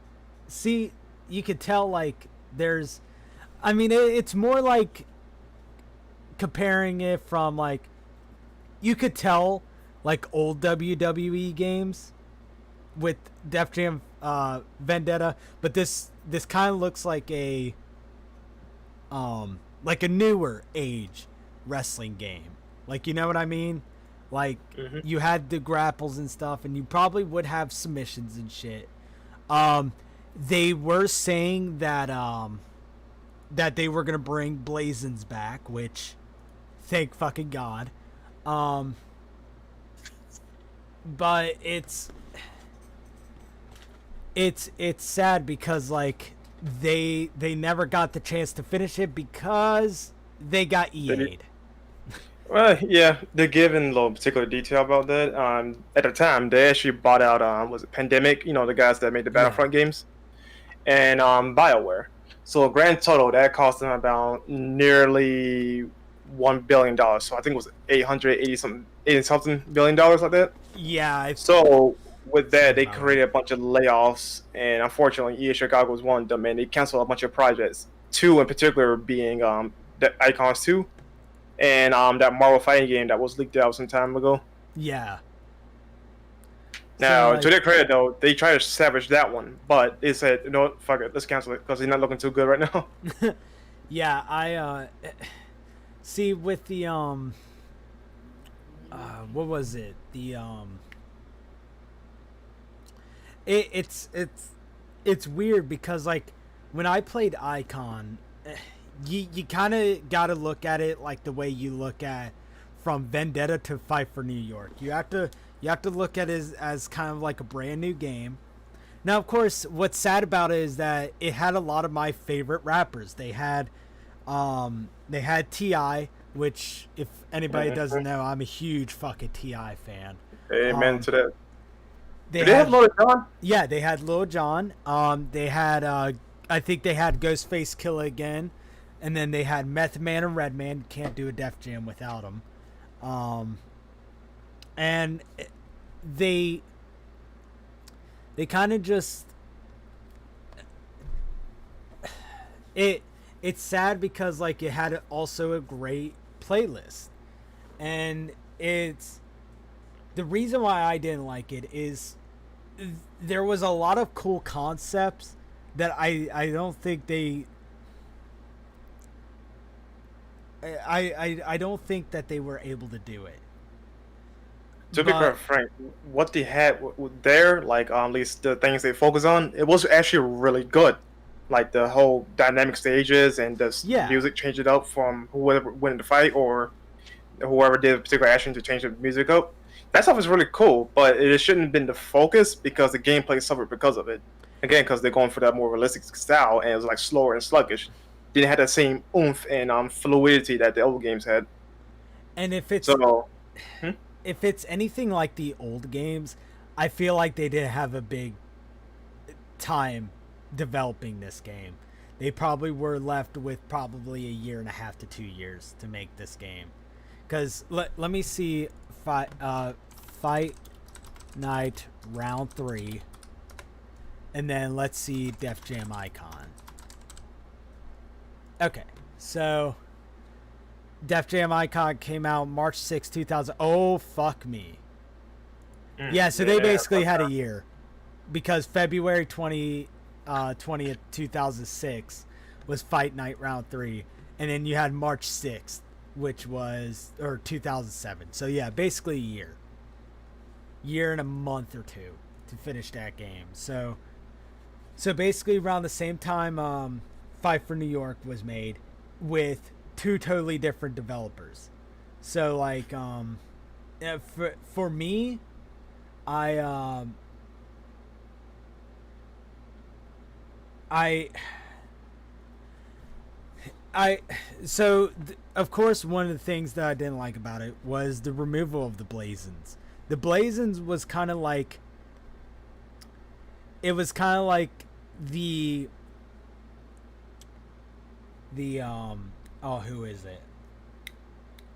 see you could tell like there's I mean it's more like comparing it from like you could tell like old WWE games with Def Jam Vendetta, but this kind of looks like a newer age wrestling game. Like you know what I mean? Like you had the grapples and stuff, and you probably would have submissions and shit. They were saying that that they were gonna bring Blazins back, which thank fucking God. But it's sad because like they never got the chance to finish it because they got EA'd. Well, yeah, they're giving a little particular detail about that. At the time, they actually bought out was it Pandemic? You know, the guys that made the Battlefront games, and BioWare. So grand total that cost them about nearly $1 billion. So I think it was 80 something billion dollars like that. Yeah. So with that, they created a bunch of layoffs, and unfortunately, EA Chicago was one of them, and they canceled a bunch of projects. Two in particular being the Icons 2 and that Marvel fighting game that was leaked out some time ago. Yeah. Now, So, like, to their credit, though, they tried to salvage that one, but they said, you know what, fuck it, let's cancel it because he's not looking too good right now. yeah, I see with the what was it? The it's weird because like when I played Icon, you kind of got to look at it like the way you look at from Vendetta to Fight for New York. You have to look at it as kind of like a brand new game. Now, of course, what's sad about it is that it had a lot of my favorite rappers. They had T.I., which if anybody doesn't know, I'm a huge fucking T.I. fan. Amen to that. They have Lil Jon? Yeah, they had Lil Jon. They had I think they had Ghostface Killah again, and then they had Method Man and Redman. Can't do a Def Jam without them. And they kind of just it's sad because like it had also a great playlist, and it's the reason why I didn't like it is there was a lot of cool concepts that I don't think they I don't think that they were able to do it. To be quite frank, what they had there, like at least the things they focus on, it was actually really good. Like the whole dynamic stages and the music, change it up from whoever went in the fight or whoever did a particular action to change the music up. That stuff is really cool, but it shouldn't have been the focus because the gameplay suffered because of it. Again, because they're going for that more realistic style and it was like slower and sluggish. Didn't have that same oomph and fluidity that the old games had. And if it's if it's anything like the old games, I feel like they didn't have a big time developing this game. They probably were left with probably 1.5 to 2 years to make this game. Because let me see Fight Night Round 3, and then let's see Def Jam Icon. Okay, so Def Jam Icon came out March 6, 2000. Oh, fuck me. Yeah, so they basically had a year. Because February 20... 20th, 2006 was Fight Night Round 3. And then you had March 6th, which was, or 2007. So yeah, basically a year and a month or two to finish that game. So basically around the same time Fight for New York was made with two totally different developers. So like for me, I of course one of the things that I didn't like about it was the removal of the Blazons. The Blazons was kind of like, it was kind of like the who is it?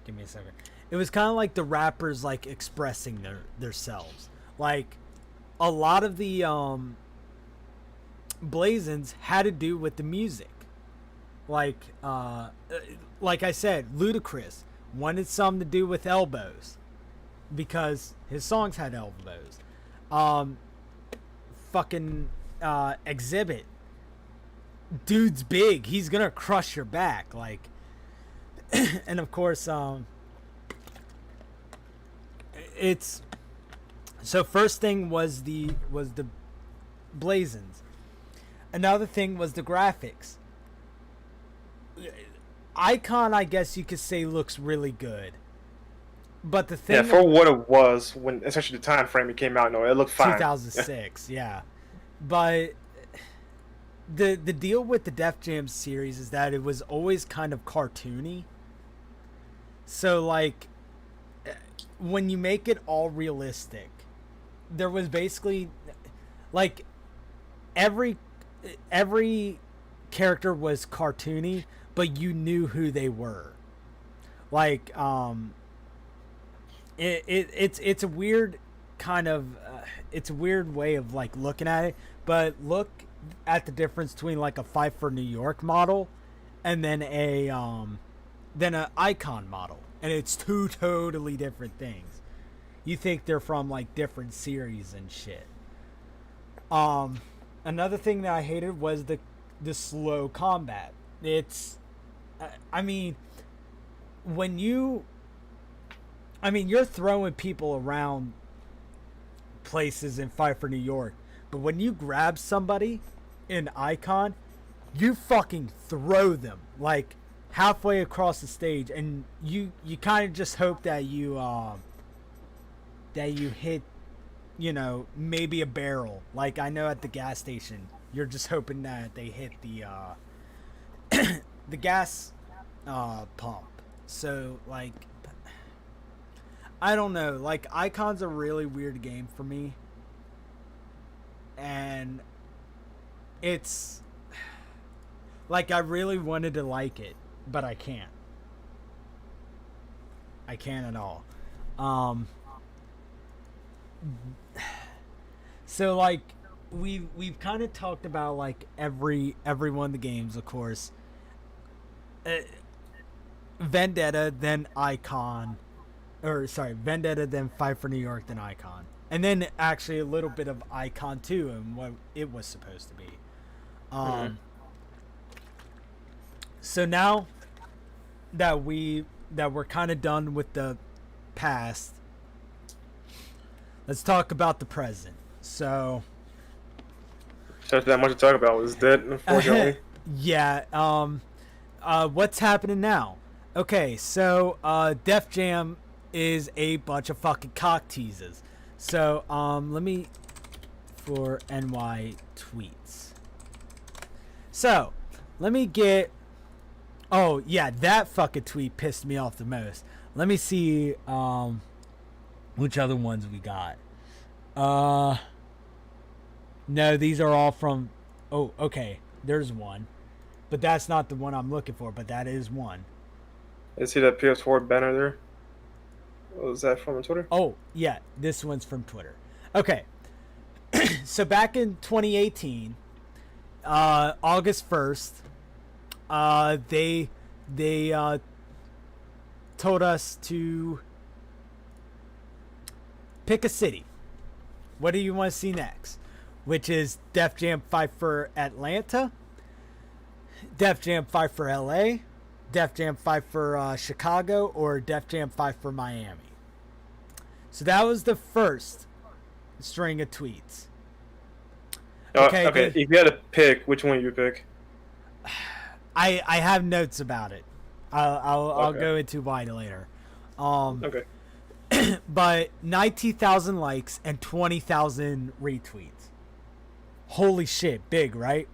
Give me a second. It was kind of like the rappers like expressing their selves. Like a lot of the Blazons had to do with the music. Like I said, Ludacris wanted something to do with elbows because his songs had elbows. Fucking Exhibit, dude's big, he's gonna crush your back, like. And of course it's so first thing was the Blazons. Another thing was the graphics. Icon, I guess you could say, looks really good, but the thing, Yeah, for what it was, when essentially the time frame it came out, no, it looked fine. 2006, yeah. But the deal with the Def Jam series is that it was always kind of cartoony. So like when you make it all realistic, there was basically like every character was cartoony, but you knew who they were. Like it's a weird kind of it's a weird way of like looking at it, but look at the difference between like a Fight for New York model and then a Icon model, and it's two totally different things. You think they're from like different series and shit. Another thing that I hated was the slow combat. It's you're throwing people around places in Fight for New York, but when you grab somebody in Icon, you fucking throw them like halfway across the stage, and you kind of just hope that you hit, maybe a barrel. Like I know at the gas station, you're just hoping that they hit the the gas pump. So like, I don't know, like Icon's a really weird game for me, and it's like I really wanted to like it, but I can't at all. So like we've kind of talked about like every one of the games, of course. Vendetta, then Icon, Vendetta, then Fight for New York, then Icon, and then actually a little bit of Icon 2 and what it was supposed to be. So now that we're kind of done with the past, let's talk about the present. So There's that much to talk about. It was dead, unfortunately. yeah. What's happening now? Okay, so Def Jam is a bunch of fucking cock teases. So let me, for NY tweets. So let me get. Oh yeah, that fucking tweet pissed me off the most. Let me see which other ones we got. No, these are all from. Oh, okay. There's one, but that's not the one I'm looking for. But that is one. I see that PS4 banner there. What was that from on Twitter? Oh yeah, this one's from Twitter. Okay. So back in 2018, August 1st, they told us to pick a city. What do you want to see next? which is Def Jam 5 for Atlanta, Def Jam 5 for LA, Def Jam 5 for Chicago, or Def Jam 5 for Miami. So that was the first string of tweets. Okay. If you had to pick, which one you pick? I have notes about it. I'll Okay. go into why later. Okay. But 19,000 likes and 20,000 retweets. Holy shit, big, right?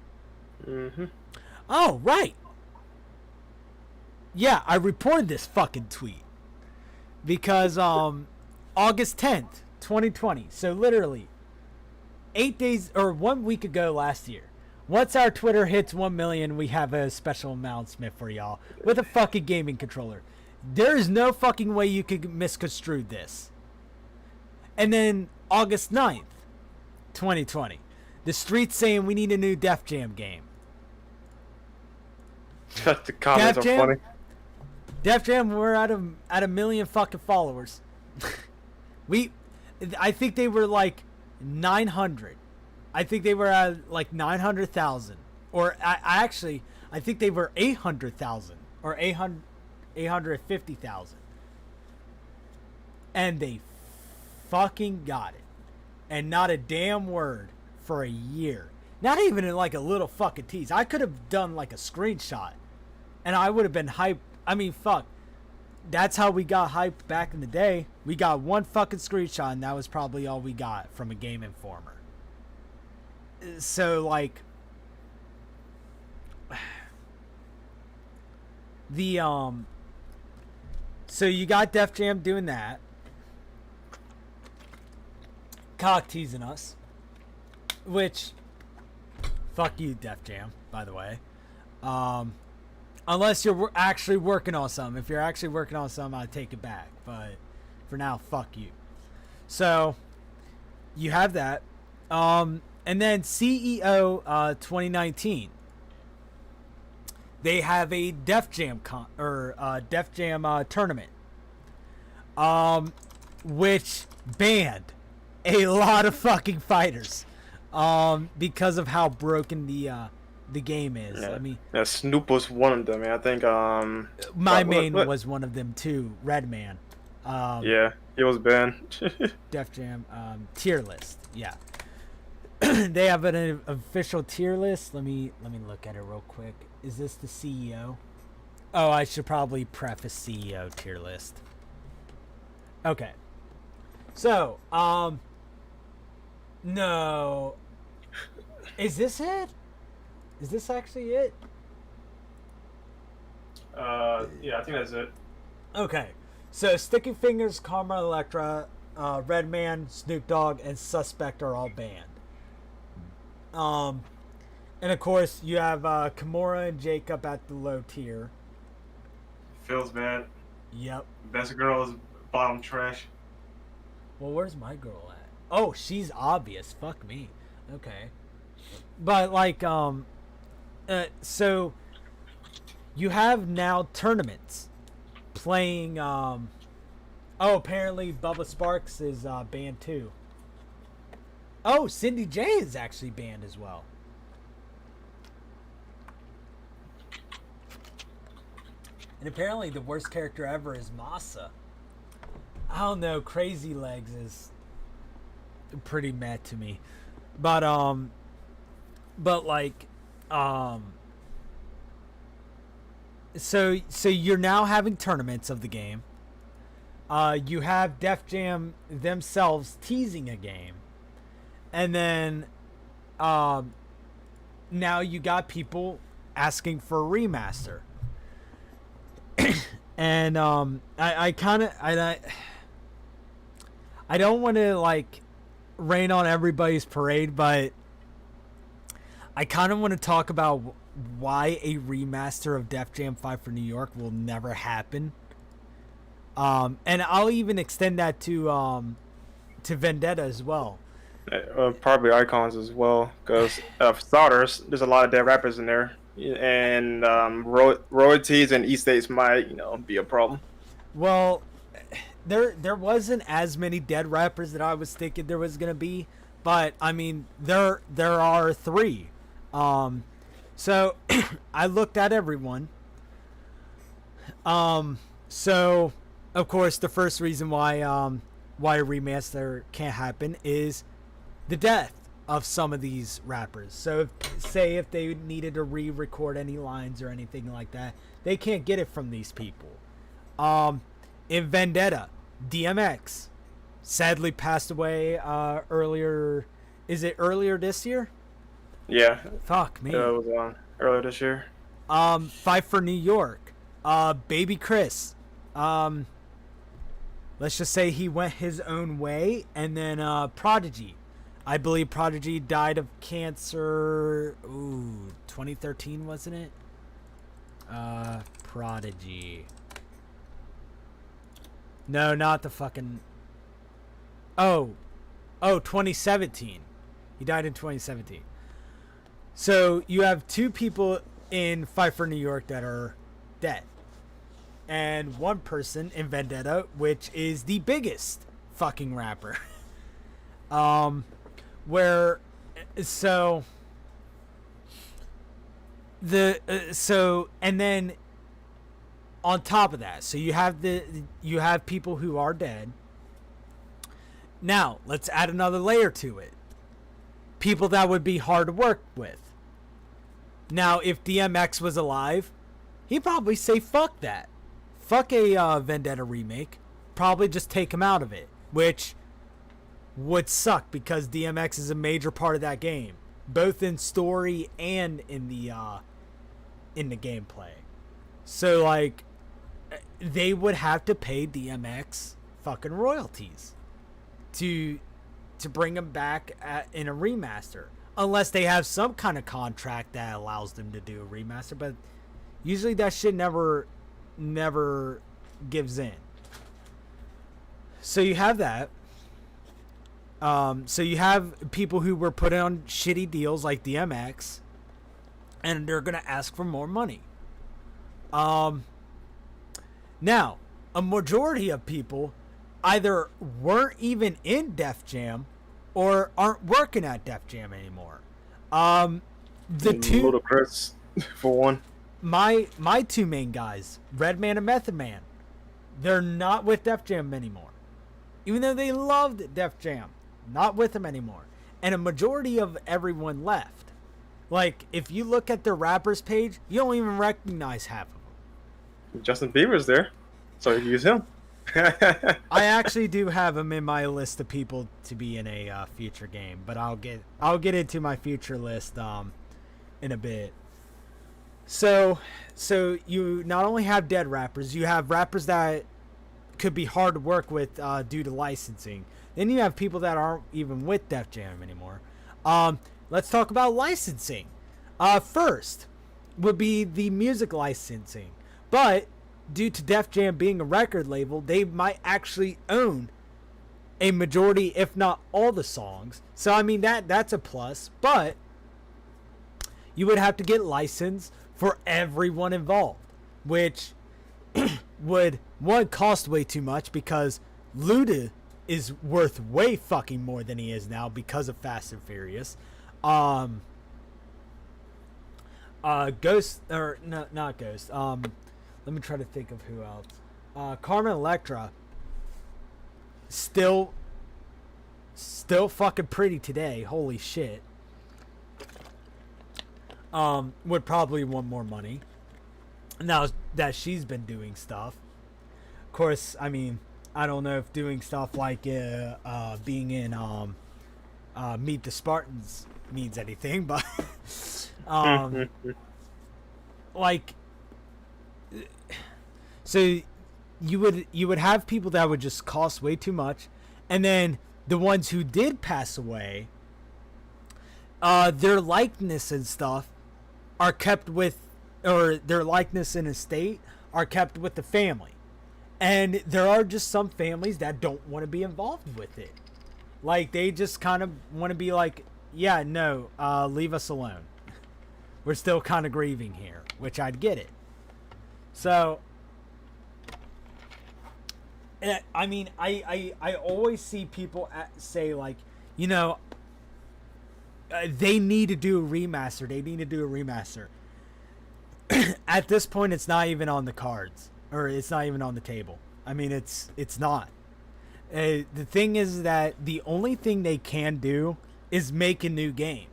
Mm-hmm. Oh, right. Yeah, I reported this fucking tweet because August 10th, 2020. So literally 8 days or 1 week ago last year. Once our Twitter hits 1 million, we have a special announcement for y'all with a fucking gaming controller. There is no fucking way you could misconstrue this. And then August 9th, 2020. The streets saying we need a new Def Jam game. The comments Def are Jam? funny. Def Jam, we're at a million fucking followers. I think they were like 900. I think they were at like 900,000. Or I think they were 800,000 or 850,000. And they fucking got it. And not a damn word for a year. Not even in like a little fucking tease. I could have done like a screenshot. And I would have been hyped. I mean, fuck. That's how we got hyped back in the day. We got one fucking screenshot, and that was probably all we got from a Game Informer. So, like, so you got Def Jam doing that. Cock teasing us. Which, fuck you, Def Jam, by the way. Unless you're actually working on something. If you're actually working on something, I'll take it back. But for now, fuck you. So, you have that. And then CEO 2019. They have a Def Jam tournament. Which banned a lot of fucking fighters. Because of how broken the game is. Yeah. I mean, Snoop was one of them. I think my main was one of them too. Redman. Yeah, he was banned. Def Jam tier list. Yeah. They have an official tier list. Let me look at it real quick. Is this the CEO? Oh, I should probably preface CEO tier list. Okay. So, no. Is this it? Is this actually it? Yeah, I think that's it. Okay. So, Sticky Fingers, Karma Electra, Redman, Snoop Dogg, and Suspect are all banned. And of course, you have Kimura and Jacob at the low tier. Feels bad. Yep. Best girl is bottom trash. Well, where's my girl at? Oh, she's obvious. Fuck me. Okay. But, like, so you have now tournaments playing, apparently Bubba Sparks is banned too. Oh, Cindy J is actually banned as well. And apparently the worst character ever is Masa. I don't know, Crazy Legs is pretty meh to me. But like, so you're now having tournaments of the game. You have Def Jam themselves teasing a game. And then, now you got people asking for a remaster. And, I don't want to, like, rain on everybody's parade, but I kind of want to talk about why a remaster of Def Jam 5 for New York will never happen. And I'll even extend that to Vendetta as well. Probably Icons as well, because for starters, there's a lot of dead rappers in there, and royalties and estates might, be a problem. Well, there wasn't as many dead rappers that I was thinking there was gonna be, but I mean there are three. So I looked at everyone. So of course the first reason why a remaster can't happen is the death of some of these rappers. So if they needed to re-record any lines or anything like that, they can't get it from these people. In Vendetta, DMX sadly passed away earlier. Is it earlier this year? Yeah, Fuck me. it was earlier this year. Fight for New York. Baby Chris. Let's just say he went his own way. And then Prodigy. I believe Prodigy died of cancer. 2013, wasn't it? Prodigy. No, not the fucking... 2017. He died in 2017. So you have two people in Fight for New York that are dead. And one person in Vendetta, which is the biggest fucking rapper. And then on top of that, so you have people who are dead. Now, let's add another layer to it. People that would be hard to work with. Now, if DMX was alive, he'd probably say fuck that. Fuck a Vendetta remake. Probably just take him out of it, which would suck because DMX is a major part of that game, both in story and in the gameplay. So like, they would have to pay DMX fucking royalties to bring him back in a remaster, unless they have some kind of contract that allows them to do a remaster. But usually that shit never gives in. So you have that. So you have people who were put on shitty deals like DMX, and they're gonna ask for more money. Now, a majority of people either weren't even in Def Jam or aren't working at Def Jam anymore. Ludacris, for one. My two main guys, Redman and Method Man, they're not with Def Jam anymore. Even though they loved Def Jam, not with them anymore. And a majority of everyone left. Like, if you look at their rappers page, you don't even recognize half of them. Justin Bieber's there, so you can use him. I actually do have him in my list of people to be in a future game, but I'll get into my future list in a bit. So you not only have dead rappers, you have rappers that could be hard to work with due to licensing. Then you have people that aren't even with Def Jam anymore. Let's talk about licensing. First would be the music licensing, but due to Def Jam being a record label, they might actually own a majority, if not all, the songs. So I mean that's a plus, but you would have to get licensed for everyone involved, which would cost way too much because Luda is worth way fucking more than he is now because of Fast and Furious. Ghost, or no, not Ghost. Let me try to think of who else. Carmen Electra, still fucking pretty today. Holy shit. Would probably want more money now that she's been doing stuff. Of course, I mean, I don't know if doing stuff like being in Meet the Spartans means anything, but like, so you would have people that would just cost way too much, and then the ones who did pass away, their likeness and stuff are kept with, or their likeness and estate are kept with the family. And there are just some families that don't want to be involved with it. Like, they just kind of want to be like, yeah, no, leave us alone. We're still kind of grieving here, which I'd get it. So, I mean, I always see people say, like, you know, they need to do a remaster. They need to do a remaster. At this point, it's not even on the cards, or it's not even on the table. I mean, it's not. The thing is that the only thing they can do is make a new game.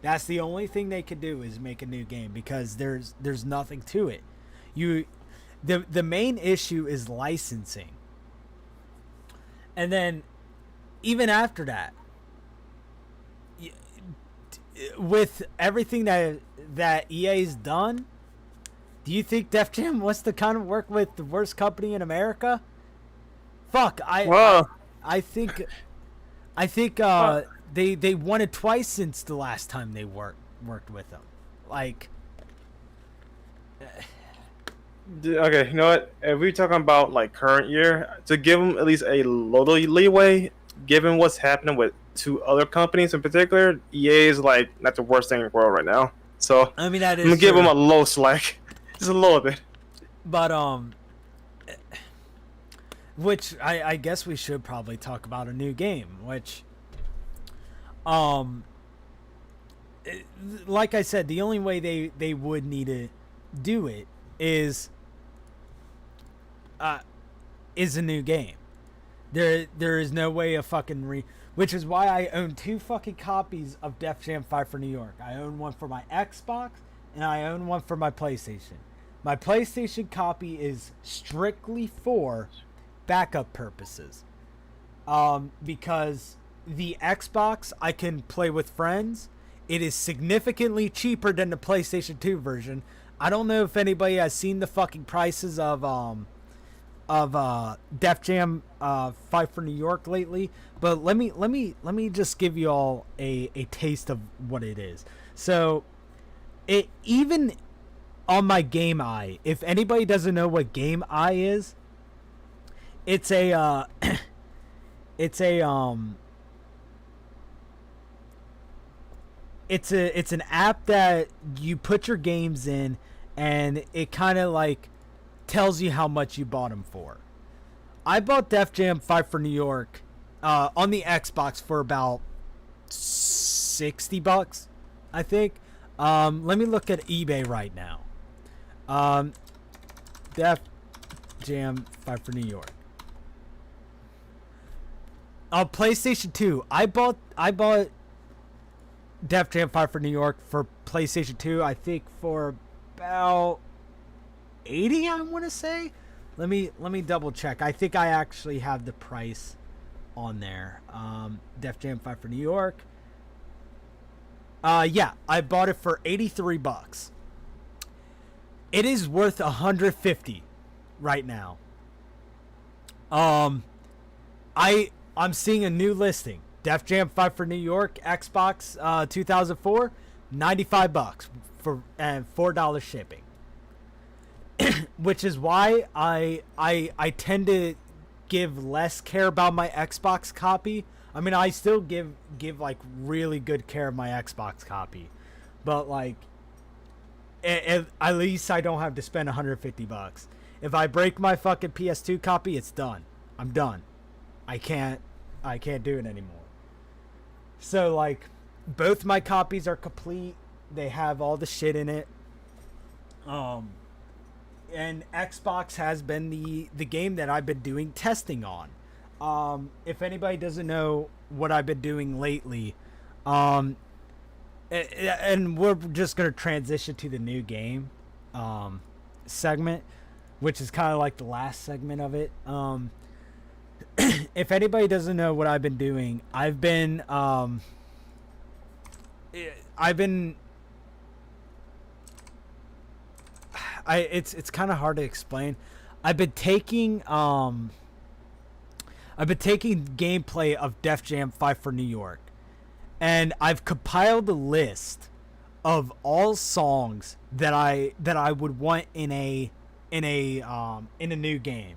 That's the only thing they could do is make a new game, because there's nothing to it. The main issue is licensing. And then even after that, with everything that EA's done, do you think Def Jam wants to kind of work with the worst company in America? Fuck, I think they won it twice since the last time they worked with them. Like, Okay, you know what? If we're talking about like current year, to give them at least a little leeway, given what's happening with two other companies in particular, EA is like not the worst thing in the world right now. So I mean, that is I'm gonna give true. them a low slack, just a little bit. But which I guess we should probably talk about a new game, which like I said, the only way they would need to do it is a new game. There is no way of fucking which is why I own 2 fucking copies of Def Jam Fight for New York. I own one for my Xbox and I own one for my PlayStation. My PlayStation copy is strictly for backup purposes. Because the Xbox I can play with friends. It is significantly cheaper than the PlayStation 2 version. I don't know if anybody has seen the fucking prices of Def Jam Fight for New York lately, but let me just give you all a taste of what it is. So, it even on my Game Eye, if anybody doesn't know what Game Eye is, it's a it's an app that you put your games in, and it kind of like tells you how much you bought them for. I bought Def Jam Fight for New York on the Xbox for about $60, I think. Let me look at eBay right now. Def Jam Fight for New York. On PlayStation 2, I bought Def Jam Fight for New York for PlayStation 2, I think for about 80, I want to say. Let me double check. I think I actually have the price on there. Def Jam Fight for New York. Yeah, I bought it for $83. It is worth $150 right now. I'm seeing a new listing. Def Jam Fight for New York, Xbox 2004, $95 for and $4 shipping. Which is why I tend to give less care about my Xbox copy. I mean, I still give like really good care of my Xbox copy, but like at least I don't have to spend $150. If I break my fucking PS2 copy, it's done. I'm done. I can't do it anymore. So like both my copies are complete. They have all the shit in it. And Xbox has been the game that I've been doing testing on. If anybody doesn't know what I've been doing lately, and we're just going to transition to the new game segment, which is kind of like the last segment of it. If anybody doesn't know what I've been doing, it's kind of hard to explain. I've been taking gameplay of Def Jam Fight for New York, and I've compiled a list of all songs that I would want in a new game,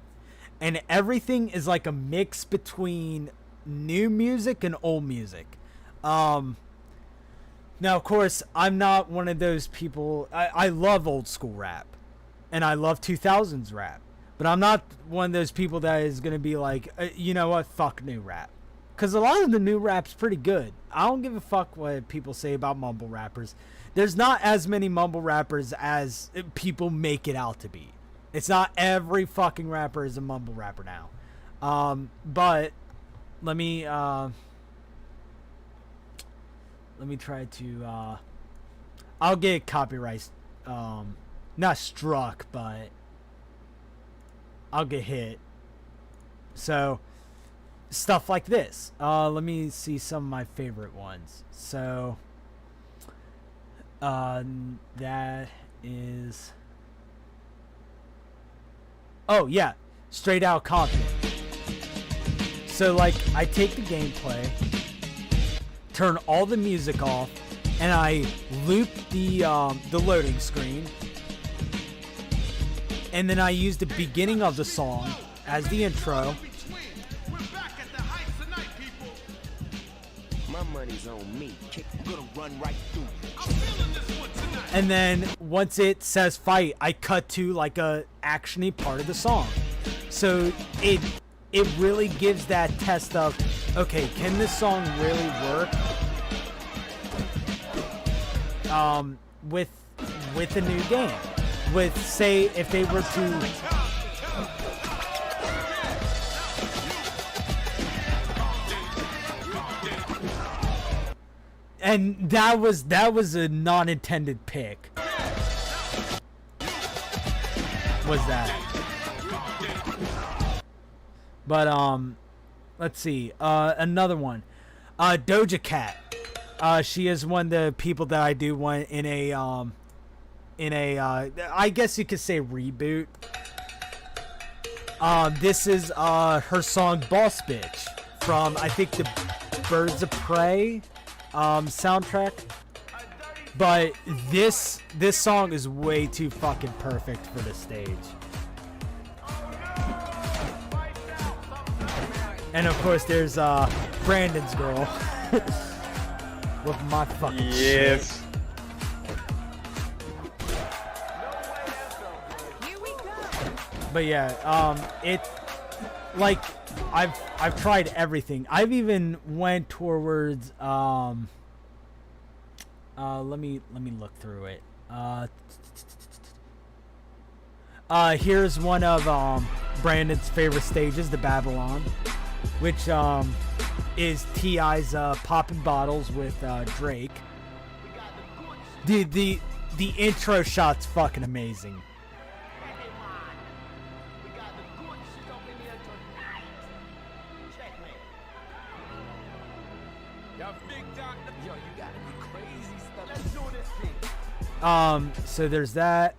and everything is like a mix between new music and old music. Now, of course, I'm not one of those people. I love old school rap, and I love 2000s rap. But I'm not one of those people that is going to be like, you know what, fuck new rap. because a lot of the new rap's pretty good. I don't give a fuck what people say about mumble rappers. There's not as many mumble rappers as people make it out to be. It's not every fucking rapper is a mumble rapper now. But let me try to I'll get copyright not struck, but I'll get hit. So stuff like this. Let me see some of my favorite ones. So that is, oh yeah, Straight Out Compton. So like I take the gameplay, turn all the music off, and I loop the loading screen, and then I use the beginning of the song as the intro. My money's on me. Kick, gonna run right through. And then once it says fight, I cut to like a actiony part of the song. So it really gives that test of, okay, can this song really work with a new game? With, say, if they were to and that was a non-intended pick. Was that? But let's see. Another one. Doja Cat. She is one of the people that I do want in a I guess you could say reboot. This is her song Boss Bitch from, I think, the Birds of Prey soundtrack. But this song is way too fucking perfect for the stage. And of course there's Brandon's girl with my fucking shit. But yeah, it, like, I've tried everything. I've even went towards let me look through it. Here's one of Brandon's favorite stages, the Babylon, which is T.I.'s Popping Bottles with Drake. Dude, the intro shot's fucking amazing. So there's that.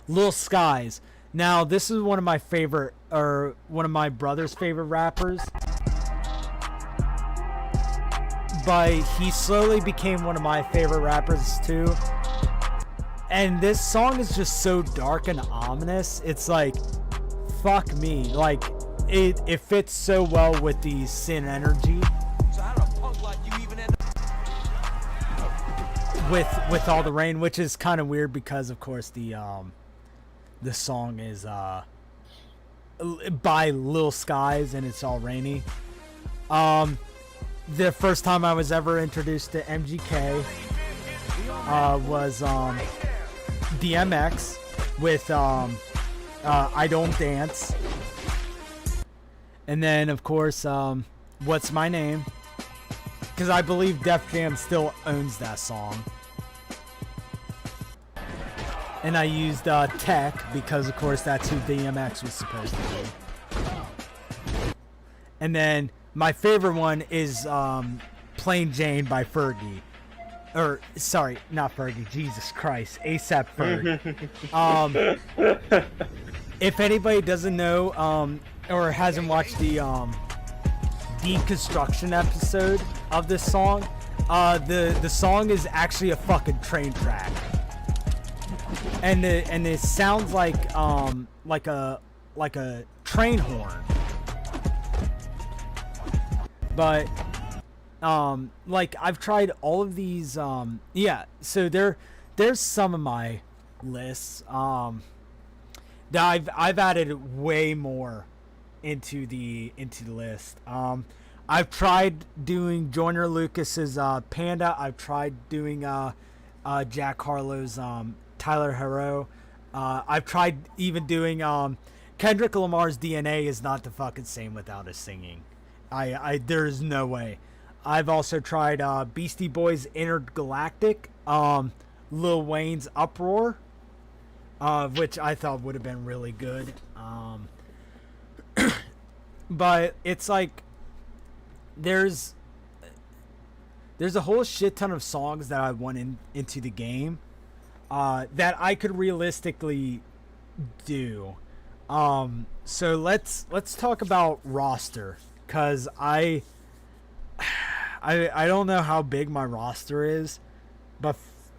Lil Skies. Now, this is one of my favorite, or one of my brother's favorite rappers. But he slowly became one of my favorite rappers too. And this song is just so dark and ominous. It's like, fuck me. Like, it fits so well with the Sin energy. With all the rain, which is kind of weird because, of course, the song is by Lil Skies and it's all rainy. The first time I was ever introduced to MGK was DMX with I Don't Dance, and then of course What's My Name, because I believe Def Jam still owns that song. And I used Tech because, of course, that's who DMX was supposed to be. And then my favorite one is Plain Jane by Fergie. Or, sorry, not Fergie. Jesus Christ. A$AP Ferg. If anybody doesn't know or hasn't watched the deconstruction episode of this song, the song is actually a fucking train track. And it sounds like a train horn. But like I've tried all of these yeah, so there's some of my lists that I've added way more into the list. I've tried doing Joyner Lucas's Panda. I've tried doing Jack Harlow's Tyler Hero. I've tried even doing Kendrick Lamar's DNA is not the fucking same without his singing. There's no way. I've also tried Beastie Boys' Intergalactic, Lil Wayne's Uproar, which I thought would have been really good. But it's like there's a whole shit ton of songs that I want into the game that I could realistically do. So let's talk about roster, cause I don't know how big my roster is, but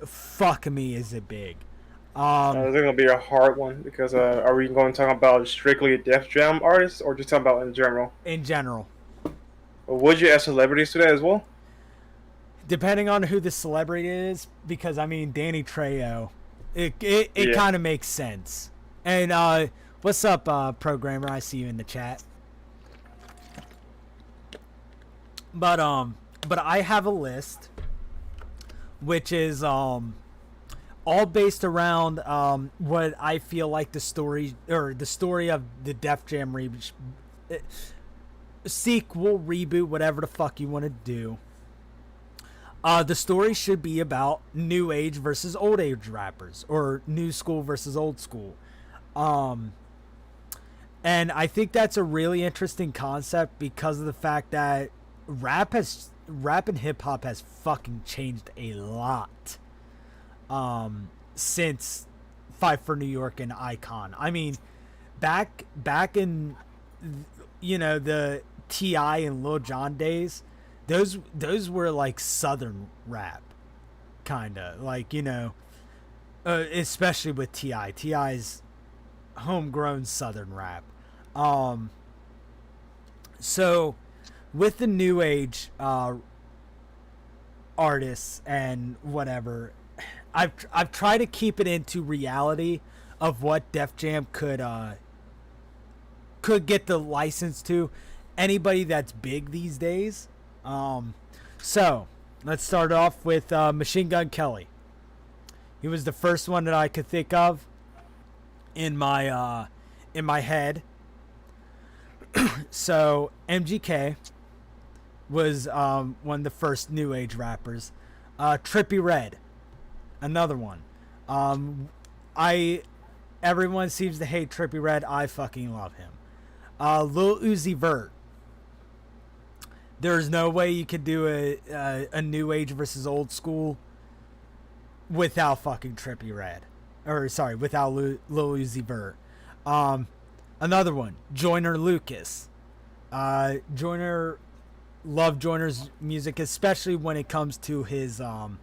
fuck me, is it big? This is gonna be a hard one because are we going to talk about strictly Def Jam artists or just talking about in general? In general, Would you add celebrities to that as well? depending on who the celebrity is, because I mean Danny Trejo, it Yeah. kind of makes sense. And what's up, programmer? I see you in the chat. But I have a list, which is all based around what I feel like the story of the Def Jam sequel, reboot, whatever the fuck you want to do. The story should be about new age versus old age rappers, or new school versus old school. And I think that's a really interesting concept because of the fact that rap and hip hop has fucking changed a lot since Fight for New York and Icon. I mean, back in the T.I. and Lil Jon days, those were like Southern rap, kinda like especially with T.I. T.I.'s homegrown Southern rap. So with the new age artists and whatever, I've tried to keep it into reality of what Def Jam could get the license to anybody that's big these days. So let's start off with Machine Gun Kelly. He was the first one that I could think of in my head. So MGK was one of the first new age rappers. Trippie Redd, another one. Everyone seems to hate Trippie Redd. I fucking love him. Lil Uzi Vert. There's no way you could do a new age versus old school without fucking Trippie Redd. Or sorry, without Lil Uzi Vert. Another one, Joyner Lucas. Joyner, love Joyner's music, especially when it comes to his what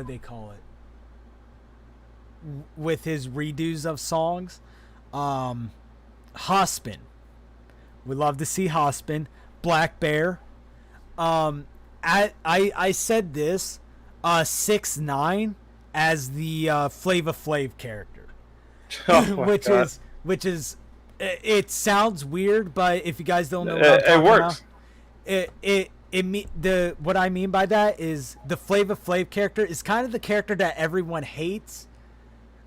they call it, with his redos of songs. Hospin, we love to see Hospin. Black Bear. I said this 6ix9ine as the Flava Flav character. which is it sounds weird, but if you guys don't know what I'm talking works. about, what I mean by that is the Flava Flav character is kind of the character that everyone hates,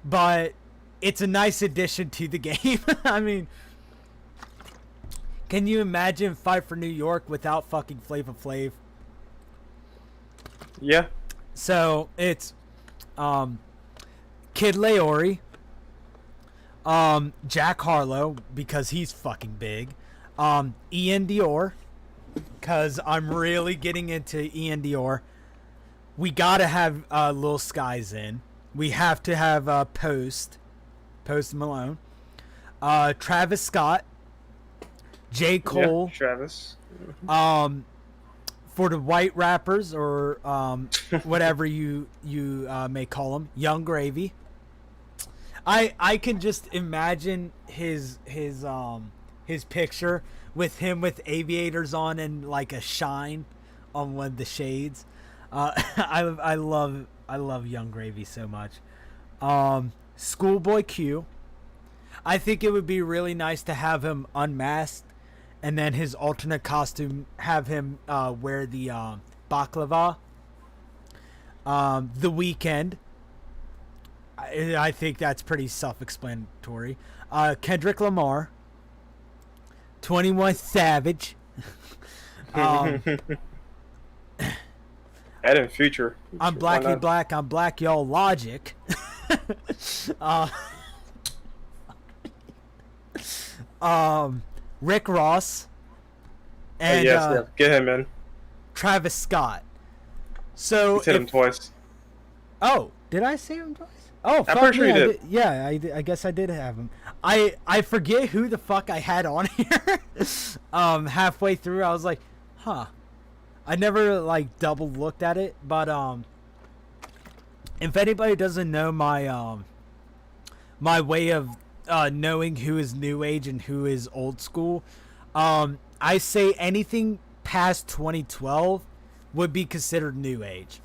but it's a nice addition to the game. I mean, can you imagine Fight for New York without fucking Flava Flav? Yeah. So it's Kid Leori, Jack Harlow, because he's fucking big, Ian Dior, because I'm really getting into Ian Dior. We gotta have Lil Skies in. We have to have Post Malone, Travis Scott, J. Cole, Yeah, Travis. for the white rappers, or whatever you may call them, Young Gravy. I can just imagine his picture with him with aviators on and like a shine on one of the shades. I love Young Gravy so much. Schoolboy Q. I think it would be really nice to have him unmasked and then his alternate costume have him wear the baklava. The Weeknd. I think that's pretty self-explanatory. Kendrick Lamar. 21 Savage. Add in Future. I'm Why black, not? black. I'm black, y'all. Logic. Rick Ross. And Yes, get him in. Travis Scott. So He's hit him twice. Oh, did I say him twice? Oh, fuck pretty sure me, you I did. Yeah, I guess I did have him. I forget who the fuck I had on here. Halfway through, I was like, huh. I never like double looked at it, but if anybody doesn't know my my way of knowing who is new age and who is old school, I say anything past 2012 would be considered new age.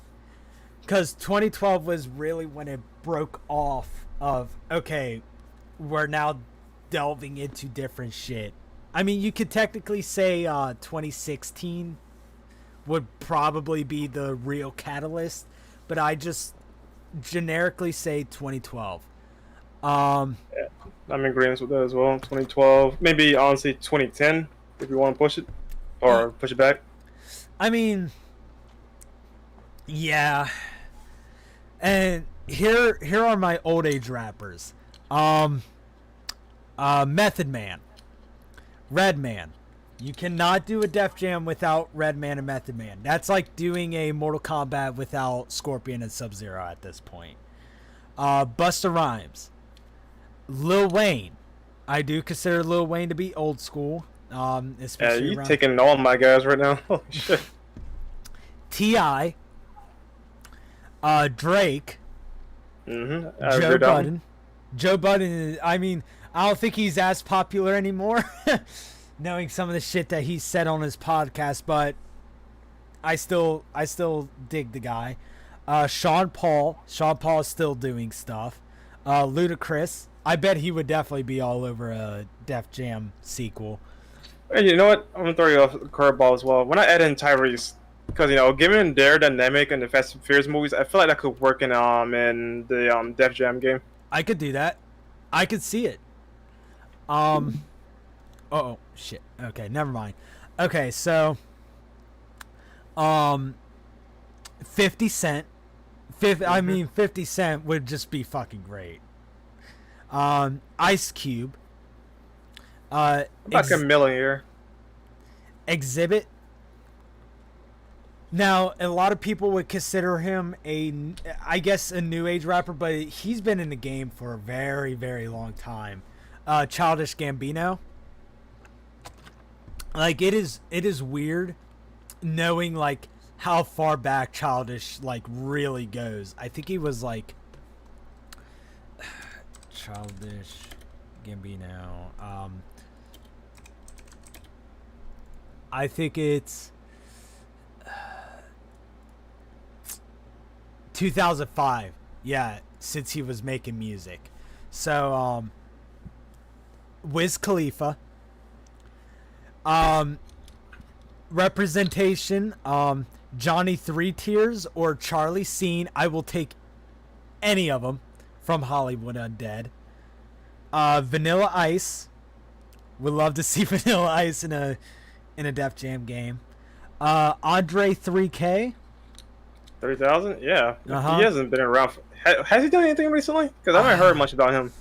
Because 2012 was really when it broke off of, okay, we're now delving into different shit. I mean, you could technically say 2016 would probably be the real catalyst, but I just generically say 2012. I'm in agreement with that as well. 2012, maybe honestly 2010 if you want to push it or push it back. I mean, yeah. And here are my old age rappers. Method Man, Redman. You cannot do a Def Jam without Redman and Method Man. That's like doing a Mortal Kombat without Scorpion and Sub-Zero at this point. Busta Rhymes, Lil Wayne. I do consider Lil Wayne to be old school. Yeah, Especially you around taking all my guys right now. Holy shit. T.I., Drake, Mm-hmm. Joe Budden. Joe Budden, I mean, I don't think he's as popular anymore, knowing some of the shit that he said on his podcast, but I still dig the guy. Sean Paul is still doing stuff. Ludacris, I bet he would definitely be all over a Def Jam sequel. Hey, you know what? I'm gonna throw you off the curveball as well. When I add in Tyrese, because given their dynamic in the Fast and Furious movies, I feel like that could work in the Def Jam game. I could do that. I could see it. Oh shit. Okay, never mind. Okay, so 50 Cent. 50 Cent would just be fucking great. Ice Cube. Like a million here. Exhibit. Now, a lot of people would consider him I guess, a new age rapper, but he's been in the game for a very, very long time. Childish Gambino. Like, it is weird knowing, like, how far back Childish, like, really goes. I think he was, like, Childish Gambino. I think it's 2005. Yeah, since he was making music. So, Wiz Khalifa. Representation, Johnny Three Tears or Charlie Sheen. I will take any of them from Hollywood Undead. Vanilla Ice. Would love to see Vanilla Ice in a Def Jam game. Andre 3K. 30,000? Yeah. Uh-huh. He hasn't been around. Has he done anything recently? Because I haven't heard much about him.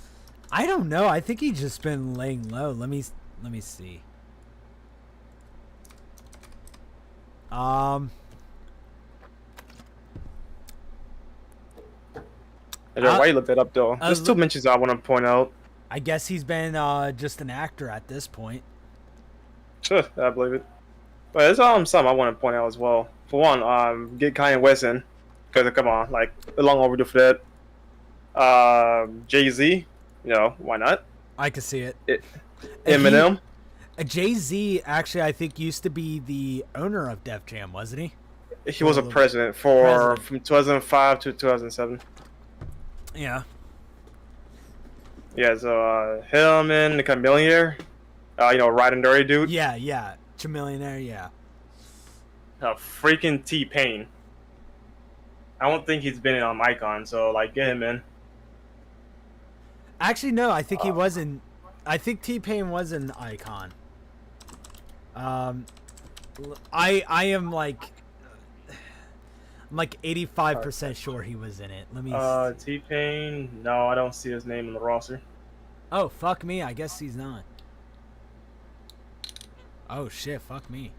I don't know. I think he's just been laying low. Let me see. Why you looked that up though? There's two mentions I want to point out. I guess he's been just an actor at this point. Sure, I believe it. But there's something I want to point out as well. For one, get Kanye West in, because come on, like long overdue for that. Jay-Z, why not? I could see it. Eminem. Jay-Z actually, I think, used to be the owner of Def Jam, wasn't he? He was a president from 2005 to 2007. Yeah. Yeah, so him and the Chameleon. Riding Dirty dude. Yeah, yeah. Chamillionaire, yeah. Freaking T-Pain. I don't think he's been in Icon, so like get him in. Actually, no. I think he was in. I think T-Pain was an Icon. I am like. I'm like 85% sure he was in it. Let me. T-Pain. No, I don't see his name in the roster. Oh, fuck me. I guess he's not. Oh shit. Fuck me.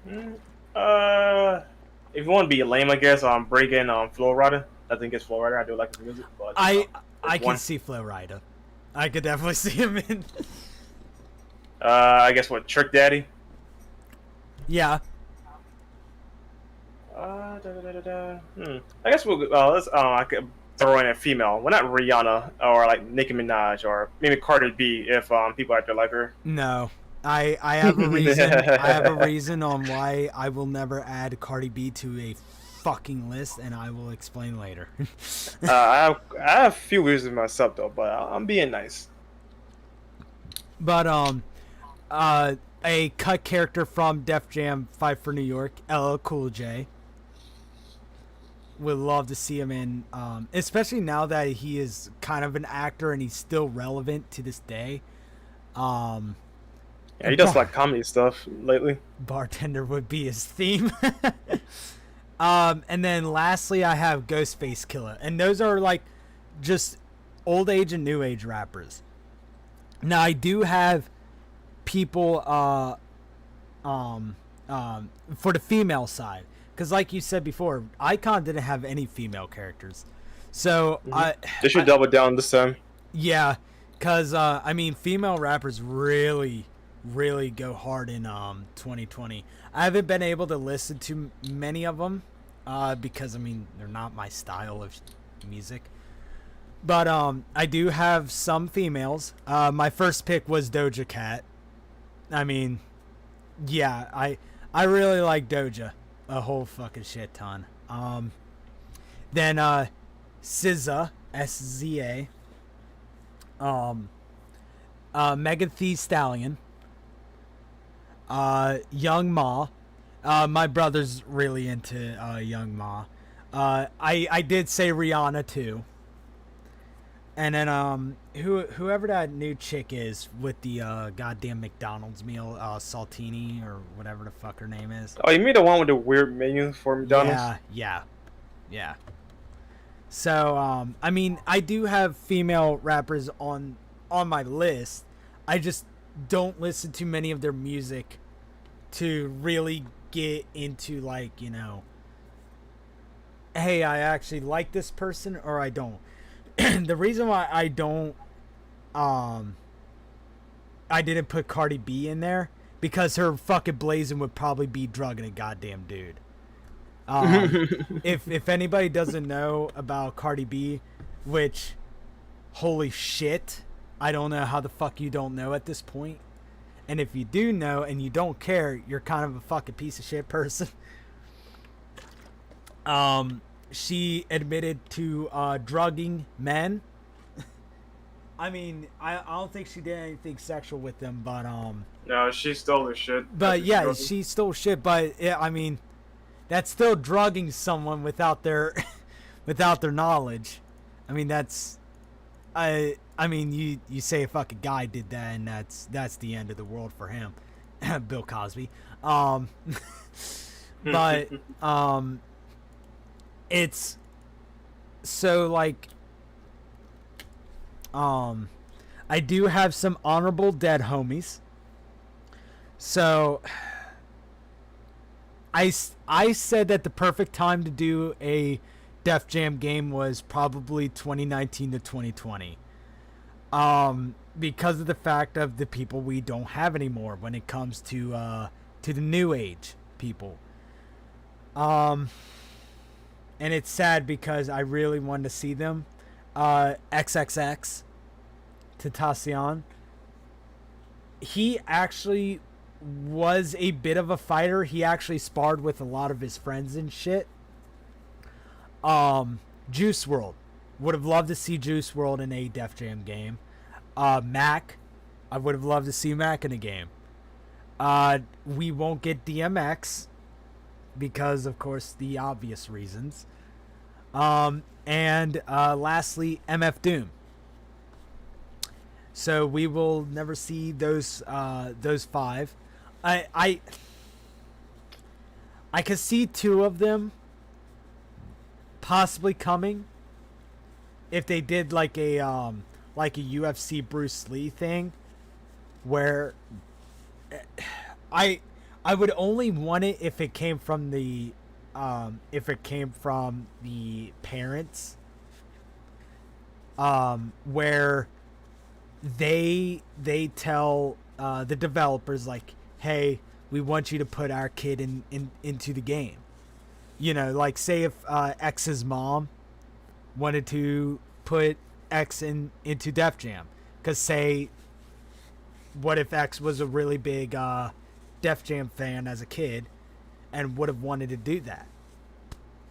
If you want to be lame, I guess break in Flow Rider. I think it's Flow Rider. I do like his music, but I can one. see Flow Rider. I could definitely see him in. I guess what Trick Daddy. Yeah. I guess let's. I could throw in a female. Well, not Rihanna or like Nicki Minaj or maybe Cardi B if people out there like her. No. I have a reason. I have a reason on why I will never add Cardi B to a fucking list, and I will explain later. I have a few reasons myself though, but I'm being nice. But a cut character from Def Jam 5 for New York, LL Cool J. Would love to see him in, especially now that he is kind of an actor and he's still relevant to this day. Yeah, he does like comedy stuff lately. Bartender would be his theme. And then lastly, I have Ghostface Killer, and those are like just old age and new age rappers. Now I do have people for the female side, because like you said before, Icon didn't have any female characters, so They should double down this time. yeah, because I mean female rappers really go hard in 2020. I haven't been able to listen to many of them because I mean they're not my style of music. But I do have some females. My first pick was Doja Cat. I mean, yeah, I really like Doja a whole fucking shit ton. Then SZA, SZA. Megan Thee Stallion. Young Ma. My brother's really into Young Ma. I did say Rihanna too. And then whoever that new chick is with the goddamn McDonald's meal, Saltini or whatever the fuck her name is. Oh, you mean the one with the weird menu for McDonald's? Yeah. So I mean, I do have female rappers on my list. I just don't listen to many of their music to really get into like, you know, hey, I actually like this person or I don't. The reason why I don't I didn't put Cardi B in there because her fucking blazing would probably be drugging a goddamn dude. If anybody doesn't know about Cardi B, which holy shit, I don't know how the fuck you don't know at this point. And if you do know and you don't care, you're kind of a fucking piece of shit person. She admitted to drugging men. I mean, I don't think she did anything sexual with them, but No, she stole the shit. but yeah, she stole shit. But yeah, I mean, that's still drugging someone without their knowledge. I mean, that's I mean, you say a fucking guy did that, and that's the end of the world for him. Bill Cosby. But it's so like I do have some honorable dead homies. So I said that the perfect time to do a Def Jam game was probably 2019 to 2020. Because of the fact of the people we don't have anymore when it comes to the new age people. And it's sad because I really wanted to see them. XXX Tentacion. He actually was a bit of a fighter. He actually sparred with a lot of his friends and shit. Juice WRLD. Would have loved to see Juice WRLD in a Def Jam game. Mac. I would have loved to see Mac in a game. We won't get DMX because, of course, the obvious reasons. And lastly, MF Doom. So we will never see those 5. I could see 2 of them possibly coming if they did like a UFC Bruce Lee thing, where I would only want it if it came from the parents, where they tell the developers, like, hey, we want you to put our kid into the game. You know, like, say if X's mom wanted to put X into Def Jam, because say, what if X was a really big Def Jam fan as a kid and would have wanted to do that?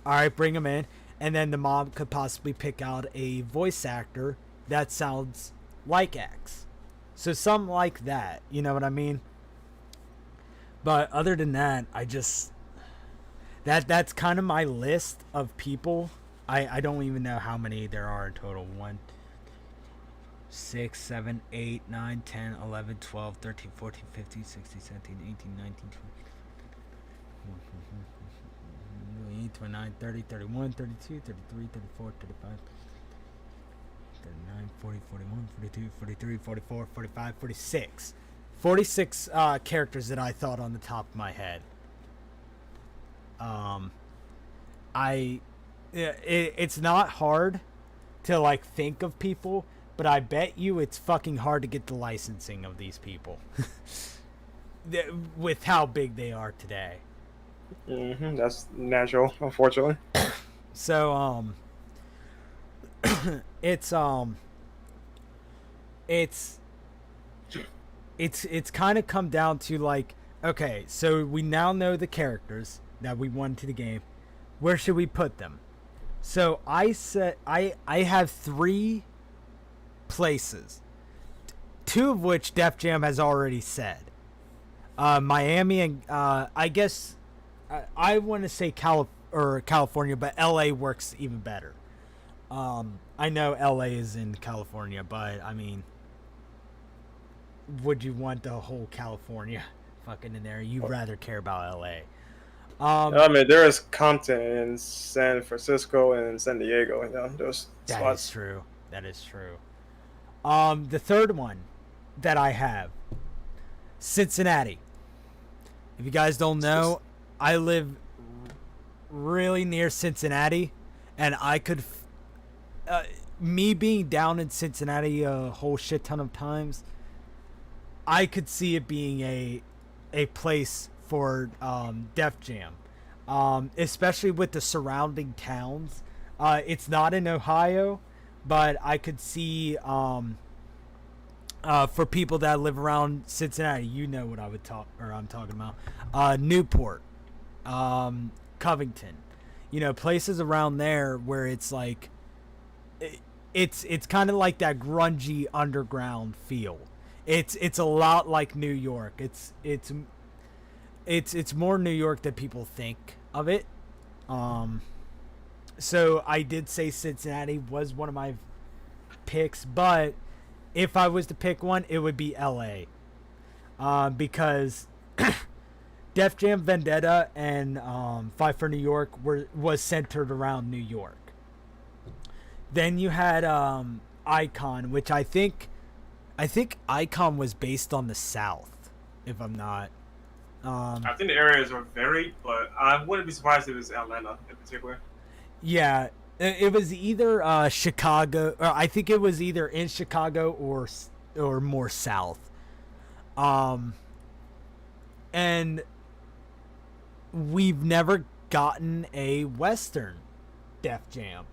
All right, bring him in, and then the mom could possibly pick out a voice actor that sounds like X. So something like that, you know what I mean? But other than that, I just... That's kind of my list of people. I don't even know how many there are in total. 1, 6, 7, 8, 9, 10, 11, 12, 13, 14, 15, 16, 17, 18, 19, 20, 29, 30, 31, 32, 33, 34, 35, 39, 40, 41, 42, 43, 44, 45, 46. 46 characters that I thought on the top of my head. It's not hard to like think of people, but I bet you it's fucking hard to get the licensing of these people with how big they are today. That's natural, unfortunately. So it's kind of come down to like, okay, so we now know the characters that we want to the game. Where should we put them? So I said I have 3 places, 2 of which Def Jam has already said. Miami and I guess I want to say California, but LA works even better. I know LA is in California, but I mean, would you want the whole California fucking in there? You'd rather care about LA. I mean, there is content in San Francisco and San Diego. You know, those spots. Is true. That is true. The third one that I have, Cincinnati. If you guys don't know, I live really near Cincinnati, and I could, me being down in Cincinnati a whole shit ton of times, I could see it being a place for Def Jam, especially with the surrounding towns. It's not in Ohio, but I could see for people that live around Cincinnati, you know what I'm talking about. Newport, Covington, you know, places around there where it's like it's kind of like that grungy underground feel. It's a lot like New York. It's more New York than people think of it. So I did say Cincinnati was one of my picks, but if I was to pick one, it would be LA. Because Def Jam Vendetta and Fight for New York was centered around New York. Then you had Icon, which I think Icon was based on the South, if I'm not. I think the areas are varied, but I wouldn't be surprised if it was Atlanta in particular. Yeah, it was either Chicago, or I think it was either in Chicago or more south. And we've never gotten a Western Def Jam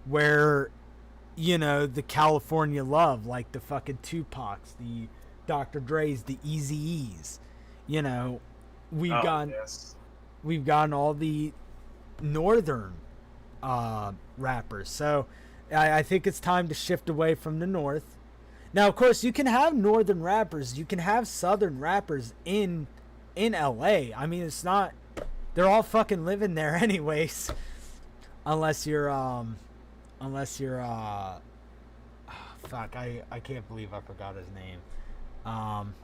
where, you know, the California love, like the fucking Tupacs, the Dr. Dre's, the Eazy-E's, you know, we've gotten all the northern rappers. So I think it's time to shift away from the north. Now, of course, you can have northern rappers, you can have southern rappers in LA. I mean, it's not they're all fucking living there anyways. Unless you're fuck, I can't believe I forgot his name. Um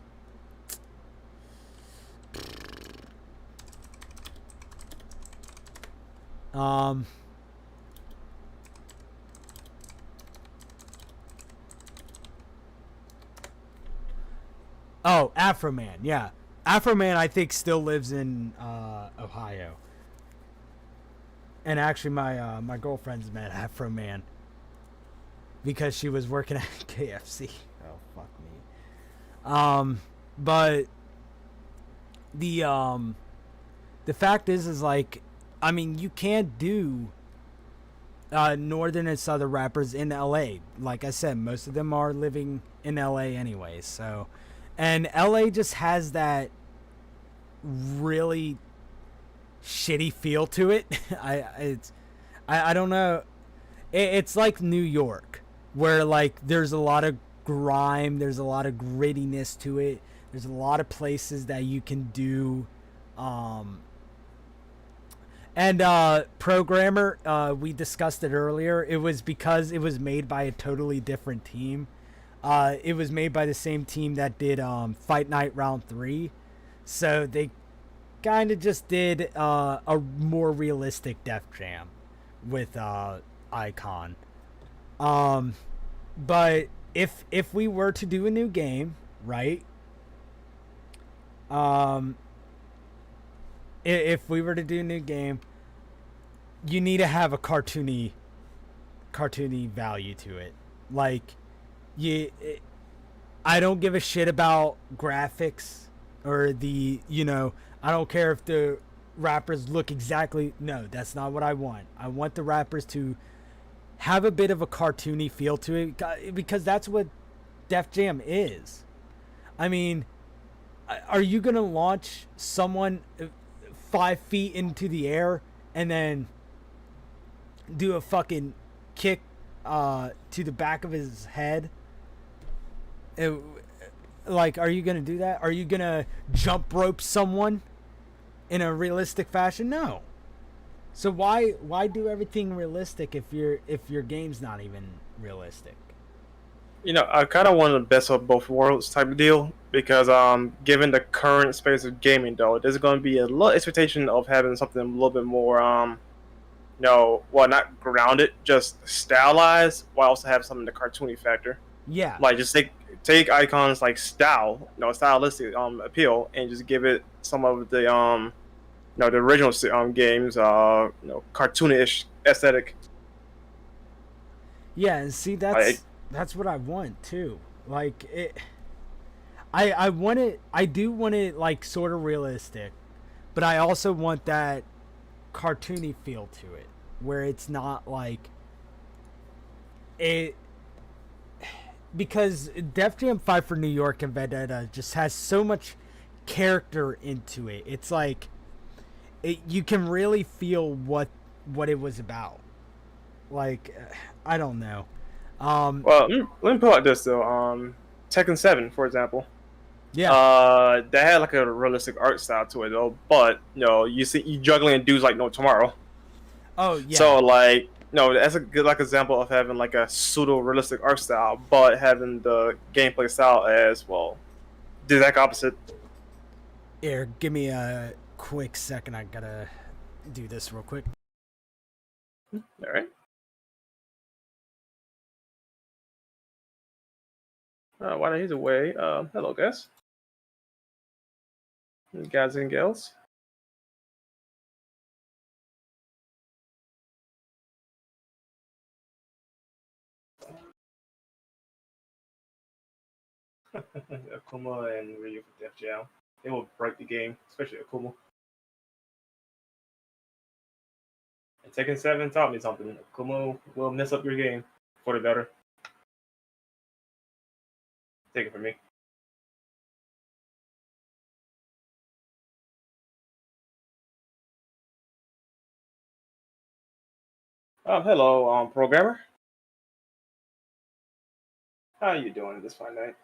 um Oh, Afro Man, yeah. Afro Man I think still lives in Ohio. And actually my girlfriend's met Afro Man because she was working at KFC. Oh fuck me. But the fact is like, I mean, you can't do northern and southern rappers in LA. Like I said, most of them are living in LA anyway. So, and LA just has that really shitty feel to it. I don't know. It's like New York, where like there's a lot of grime, there's a lot of grittiness to it. There's a lot of places that you can do. And Programmer, we discussed it earlier. It was because it was made by a totally different team. It was made by the same team that did Fight Night Round 3. So they kind of just did a more realistic Def Jam with Icon. But if we were to do a new game, right? If we were to do a new game, you need to have a cartoony value to it. Like, I don't give a shit about graphics or I don't care if the rappers look exactly. No, that's not what I want. I want the rappers to have a bit of a cartoony feel to it because that's what Def Jam is. I mean, are you gonna launch someone 5 feet into the air and then do a fucking kick to the back of his head? Like, are you gonna do that? Are you gonna jump rope someone in a realistic fashion? No. So why do everything realistic if your game's not even realistic? I kind of want the best of both worlds type of deal because given the current space of gaming, though, there's going to be a little expectation of having something a little bit more, well, not grounded, just stylized, while also have some of the cartoony factor. Yeah. Like just take Icon's like style, stylistic appeal, and just give it some of the the original games, cartoonish aesthetic. Yeah, and see that's what I want too. Like it I want it I do want it like sort of realistic, but I also want that cartoony feel to it where it's not like it because Def Jam Fight for New York and Vendetta just has so much character into it. It's like you can really feel what it was about. Like I don't know. Well, let me put it like this though. Tekken 7, for example. Yeah. That had like a realistic art style to it though, but you see you juggling dudes like no tomorrow. Oh yeah. So like that's a good like example of having like a pseudo realistic art style, but having the gameplay style as well the exact opposite. Here, give me a quick second. I gotta do this real quick. All right. While he's away, hello guys. Guys and gals. Akuma and Ryu for Def Jam. They will break the game, especially Akuma. And Tekken 7 taught me something. Akuma will mess up your game for the better. Take it from me. Hello, programmer. How you doing this fine night?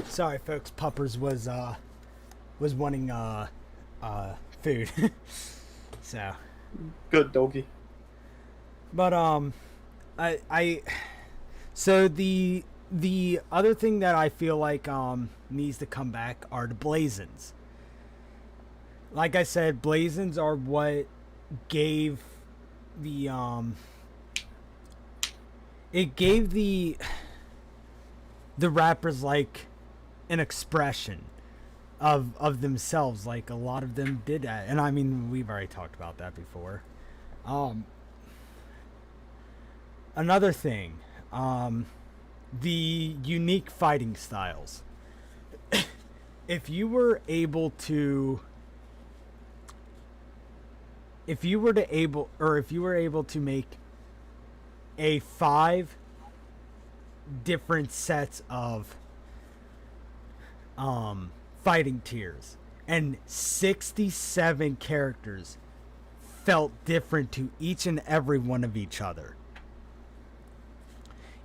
Sorry, folks. Puppers was wanting food. So, Good doggy. but I so the other thing that I feel like needs to come back are the blazons. Like I said, blazons are what gave the it gave the rappers like an expression of themselves. Like a lot of them did that, and I mean we've already talked about that before. Another thing, the unique fighting styles. If you were able to make a 5 different sets of fighting tiers and 67 characters felt different to each and every one of each other,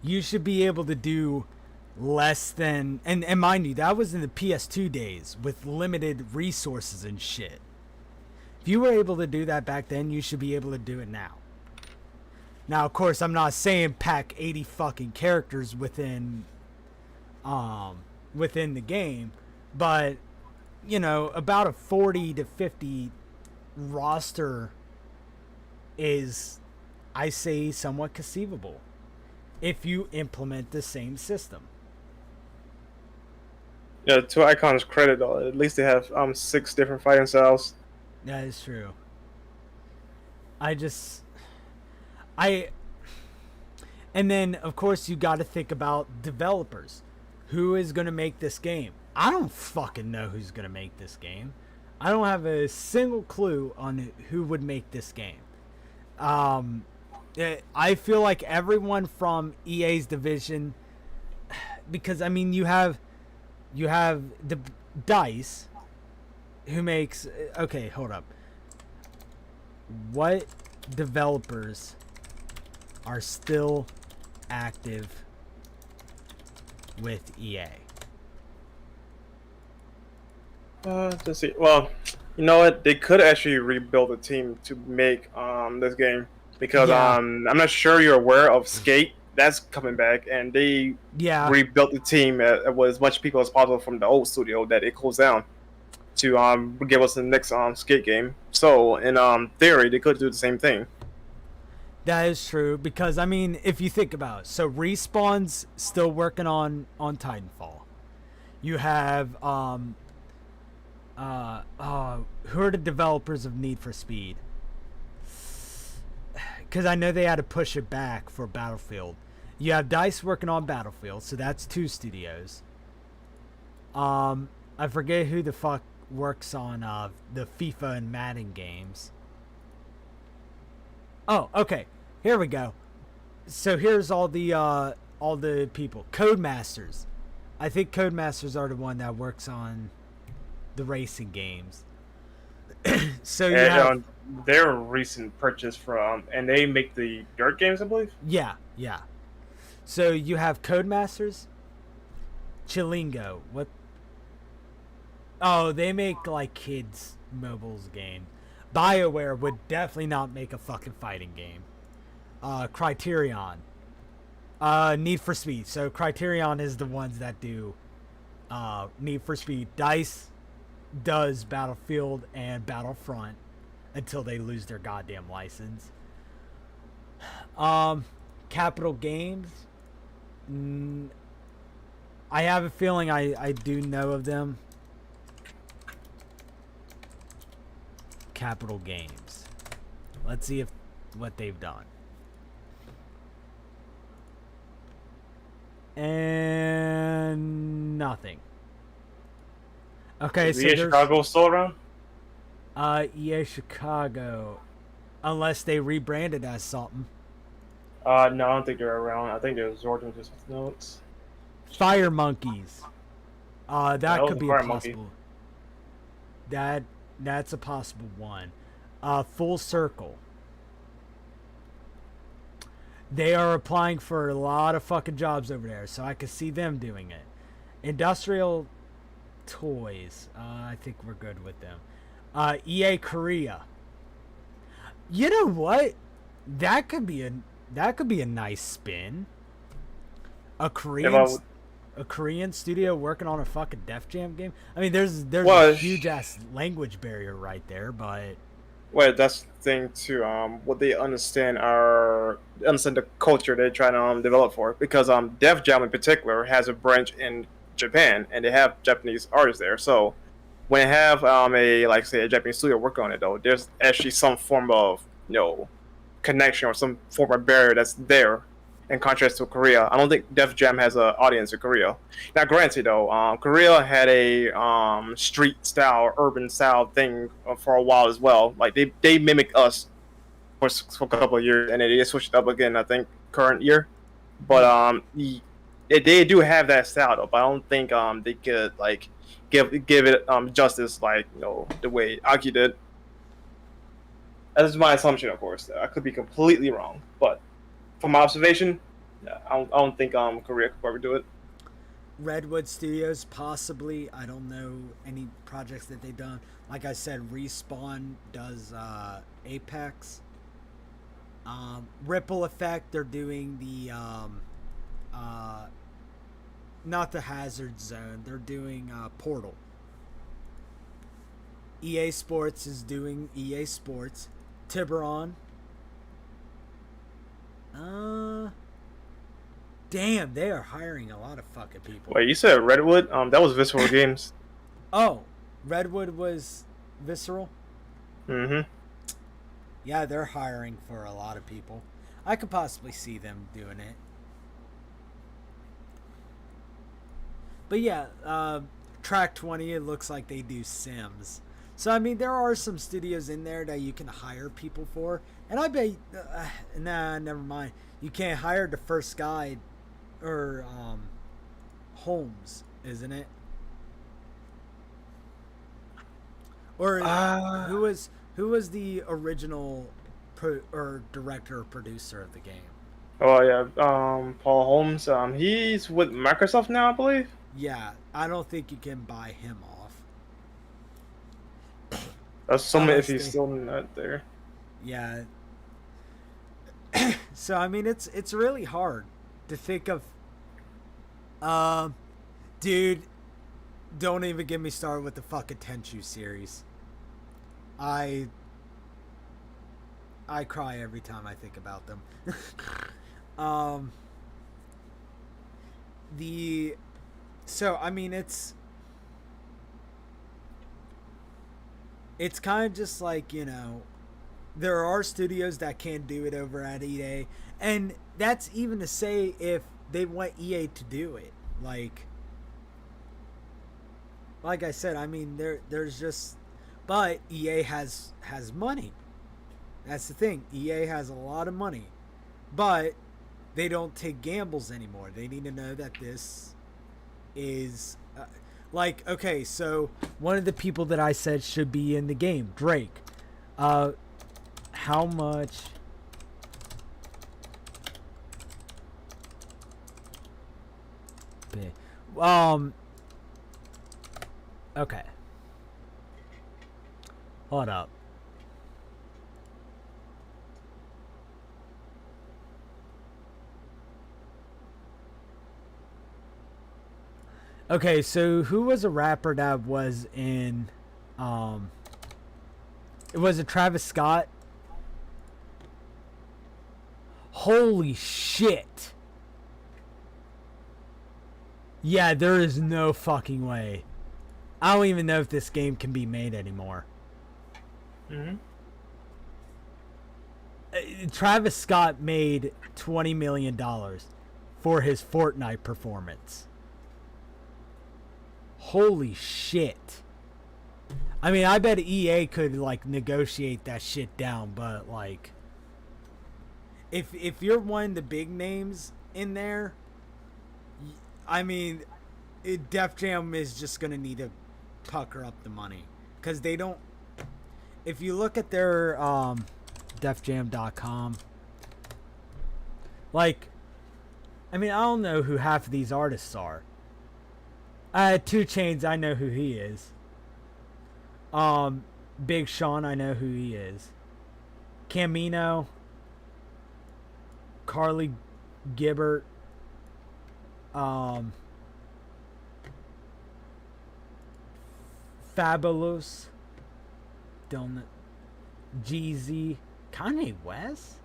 you should be able to do less than, and mind you, that was in the PS2 days with limited resources and shit. If you were able to do that back then, you should be able to do it now. Now, of course, I'm not saying pack 80 fucking characters within the game, but you know, about a 40 to 50 roster is, I say, somewhat conceivable if you implement the same system. Yeah, to Icon's credit, though, at least they have 6 different fighting styles. That is true. And then, of course, you got to think about developers. Who is going to make this game? I don't fucking know who's going to make this game. I don't have a single clue on who would make this game. I feel like everyone from EA's division, because I mean, you have the DICE, who makes. Okay, hold up. What developers are still active with EA? Let's see. Well, you know what? They could actually rebuild a team to make this game because Yeah. I'm not sure you're aware of Skate. That's coming back, and they rebuilt the team with as much people as possible from the old studio that it closed down to give us the next Skate game. So in theory, they could do the same thing. That is true, because I mean, if you think about it, so Respawn's still working on Titanfall. You have who are the developers of Need for Speed? Because I know they had to push it back for Battlefield. You have DICE working on Battlefield, so that's 2 studios. I forget who the fuck works on the FIFA and Madden games. Oh, okay. Here we go. So here's all the people. Codemasters. I think Codemasters are the one that works on the racing games. So you have their recent purchase from, and they make the dirt games, I believe. Yeah. So you have Codemasters, Chilingo. What? Oh, they make like kids mobiles game. BioWare would definitely not make a fucking fighting game. Criterion. Need for Speed. So Criterion is the ones that do Need for Speed. DICE does Battlefield and Battlefront until they lose their goddamn license. Capital Games. I have a feeling I do know of them. Capital Games. Let's see what they've done. And nothing. Okay, is so EA there's Chicago still around? EA Chicago, unless they rebranded as something. No, I don't think they're around. I think they're absorbed into something else. Fire Monkeys. That That was could a be a Fire Monkey. possible. That's a possible one. Full Circle. They are applying for a lot of fucking jobs over there, so I could see them doing it. Industrial Toys. I think we're good with them. EA Korea. You know what? That could be a nice spin. A Korean studio working on a fucking Def Jam game. I mean, there's Well, a huge ass language barrier right there, but well, that's the thing too. What they understand the culture they're trying to develop for, because Def Jam in particular has a branch in Japan, and they have Japanese artists there. So when they have a like say a Japanese studio work on it, though, there's actually some form of connection or some form of barrier that's there. In contrast to Korea, I don't think Def Jam has an audience in Korea. Now, granted, though, Korea had a street style, urban style thing for a while as well. Like they mimicked us for a couple of years, and they switched up again. I think current year, but they do have that style though. But I don't think they could like give it justice like the way Aki did. That's my assumption, of course. I could be completely wrong, but from my observation, yeah, I don't think Korea could probably do it. Redwood Studios possibly. I don't know any projects that they've done. Like I said, Respawn does Apex. Ripple Effect, they're doing the not the Hazard Zone. They're doing Portal. EA Sports is doing EA Sports. Tiburon. Damn, they are hiring a lot of fucking people. Wait, you said Redwood? That was Visceral Games. Oh, Redwood was Visceral? Mm-hmm. Yeah, they're hiring for a lot of people. I could possibly see them doing it. But yeah, Track 20, it looks like they do Sims. So, I mean, there are some studios in there that you can hire people for. And I bet... nah, never mind. You can't hire the first guy or Holmes, isn't it? Or who was the original director or producer of the game? Oh yeah, Paul Holmes. He's with Microsoft now, I believe. Yeah, I don't think you can buy him off. That's something if Honestly. he's still not there. Yeah. So I mean, it's really hard to think of. Dude, don't even get me started with the fucking Tenchu series. I cry every time I think about them. So I mean, it's kind of just like, there are studios that can't do it over at EA, and that's even to say if they want EA to do it. Like I said, I mean, there's just, but EA has money. That's the thing. EA has a lot of money, but they don't take gambles anymore. They need to know that this is okay. So one of the people that I said should be in the game, Drake. How much? Okay. Hold up. Okay, so who was a rapper that was in it was a Travis Scott? Holy shit. Yeah, there is no fucking way. I don't even know if this game can be made anymore. Mm-hmm. Travis Scott made $20 million for his Fortnite performance. Holy shit. I mean, I bet EA could negotiate that shit down, but if you're one of the big names in there, I mean, Def Jam is just gonna need to pucker up the money because they don't. If you look at their DefJam.com, like, I mean, I don't know who half of these artists are. 2 Chainz, I know who he is. Big Sean, I know who he is. Camino, Carly Gibbert, Fabulous, Donut, Jeezy, Kanye West.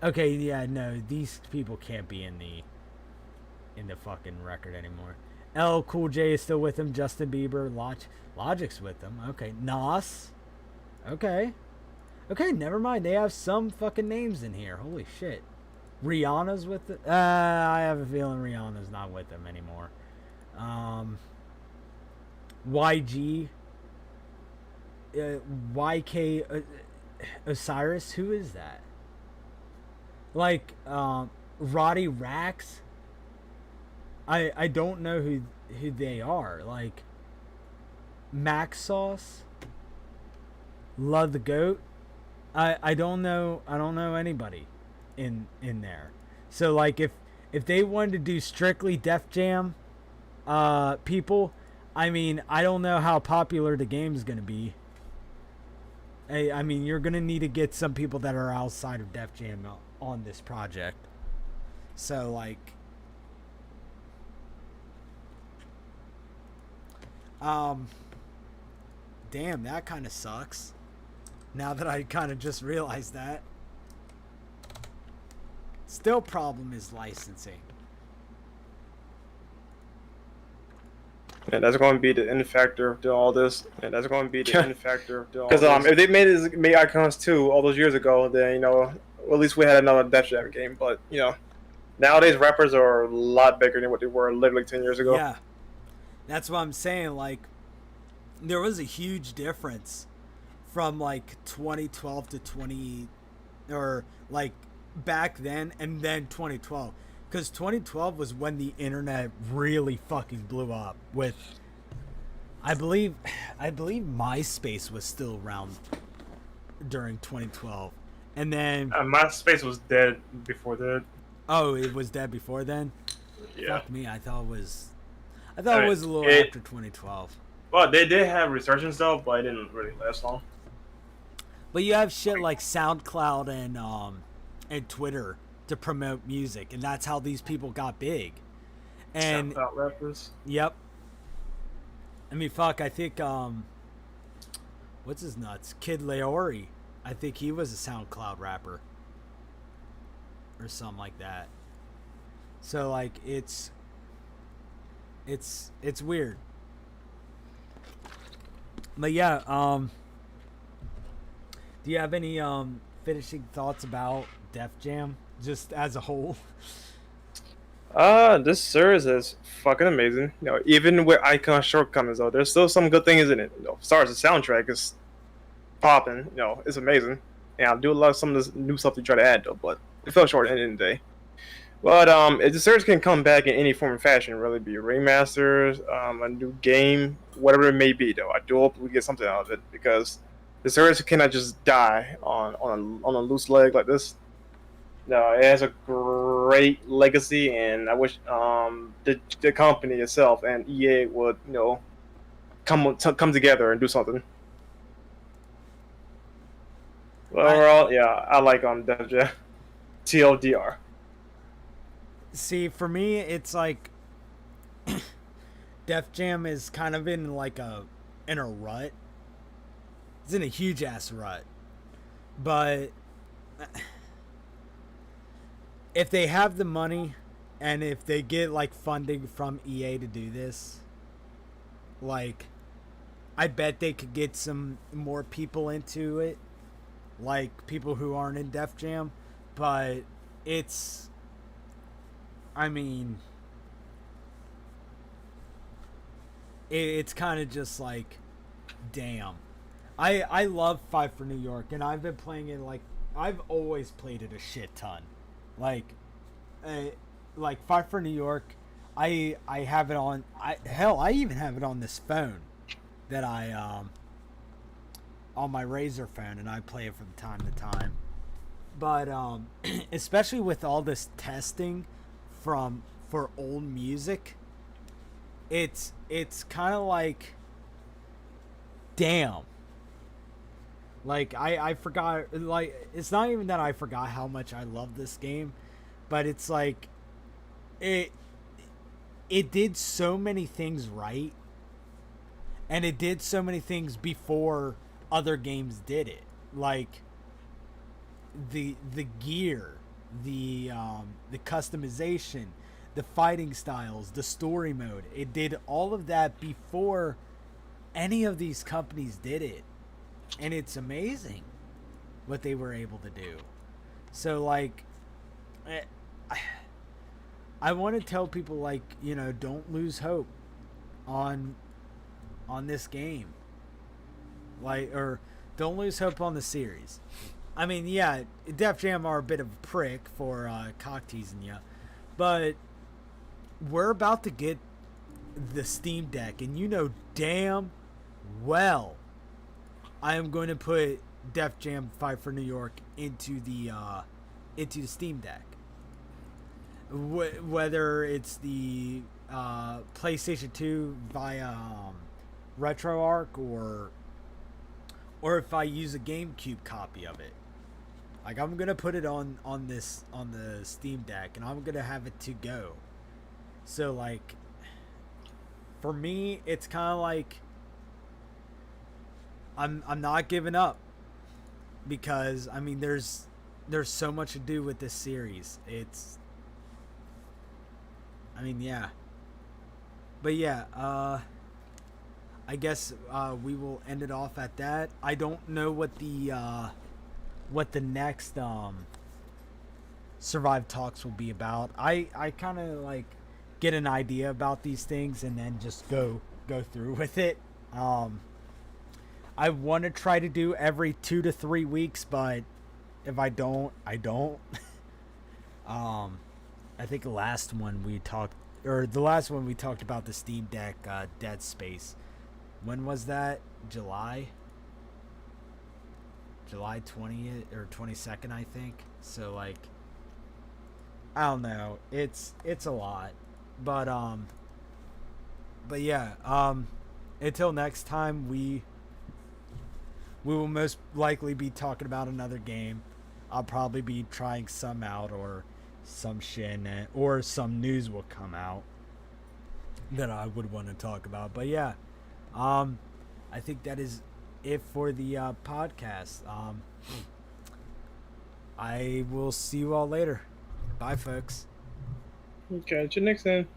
Okay, yeah, no, these people can't be in the fucking record anymore. L Cool J is still with him. Justin Bieber, Logic's with him. Okay, Nas. Okay, never mind. They have some fucking names in here. Holy shit. Rihanna's with it. I have a feeling Rihanna's not with them anymore. YG, YK Osiris. Who is that? Like, Roddy Rax. I don't know who they are. Like, Max Sauce, Love the Goat. I don't know anybody in there. So like if they wanted to do strictly Def Jam people, I mean, I don't know how popular the game is going to be. I mean, you're going to need to get some people that are outside of Def Jam on this project. So like damn, that kind of sucks. Now that I kind of just realized that. Still problem is licensing. Yeah, that's going to be the end factor to all this. Because if they made Icons 2 all those years ago, then, well, at least we had another Def Jam game. But, nowadays rappers are a lot bigger than what they were literally 10 years ago. Yeah. That's what I'm saying. Like, there was a huge difference from, like, 2012 to back then and then 2012. Because 2012 was when the internet really fucking blew up with, I believe MySpace was still around during 2012. And then MySpace was dead before that. Oh, it was dead before then? Yeah. Fuck me, I thought it was a little after 2012. Well, they did have resurgence though, but it didn't really last long. But you have shit like SoundCloud and Twitter to promote music, and that's how these people got big. And SoundCloud rappers. Yep. I mean, fuck, I think what's his nuts? Kid Leori. I think he was a SoundCloud rapper or something like that. So like it's weird. But yeah, do you have any finishing thoughts about Def Jam just as a whole? This series is fucking amazing. Even with Icon shortcomings though, there's still some good things in it. As far as the soundtrack is popping, it's amazing. And I do love some of this new stuff they try to add though, but it fell short at the end of the day. But if the series can come back in any form or fashion, really be remasters, a new game, whatever it may be though, I do hope we get something out of it, because the series cannot just die on a loose leg like this. No, it has a great legacy, and I wish the company itself and EA would come together and do something. But overall, yeah, I like Def Jam. TLDR. See, for me, it's like Def Jam is kind of in a rut. It's in a huge ass rut, but if they have the money and if they get like funding from EA to do this, like, I bet they could get some more people into it, like people who aren't in Def Jam. But it's kind of just like, damn. I love Fight for New York, and I've been playing it like I've always played it a shit ton. Like, Fight for New York. I have it on. I even have it on this phone that on my Razer phone, and I play it from time to time. But especially with all this testing for old music, it's kind of like, damn. Like I forgot. Like, it's not even that I forgot how much I love this game, but it's like it did so many things right, and it did so many things before other games did it. Like the gear, the customization, the fighting styles, the story mode. It did all of that before any of these companies did it. And it's amazing what they were able to do. So, like, I want to tell people, like, you know, don't lose hope on this game. Like, or don't lose hope on the series. I mean, yeah, Def Jam are a bit of a prick for cock teasing you, but we're about to get the Steam Deck, and you know damn well I am going to put Def Jam Fight for New York into the Steam Deck. Whether it's the PlayStation 2 via RetroArch or if I use a GameCube copy of it. Like, I'm gonna put it on the Steam Deck, and I'm gonna have it to go. So, like, for me, it's kind of like I'm not giving up, because I mean there's so much to do with this series. Yeah. But yeah, I guess we will end it off at that. I don't know what the next Survive Talks will be about. I kind of like get an idea about these things and then just go through with it. I want to try to do every 2 to 3 weeks, but if I don't, I don't. I think the last one we talked about the Steam Deck, Dead Space. When was that? July 20th or 22nd, I think. So, like, I don't know. It's a lot, but yeah. Until next time, we will most likely be talking about another game. I'll probably be trying some out, or some shit, or some news will come out that I would want to talk about. But yeah, I think that is it for the podcast. I will see you all later. Bye, folks. Catch you next time.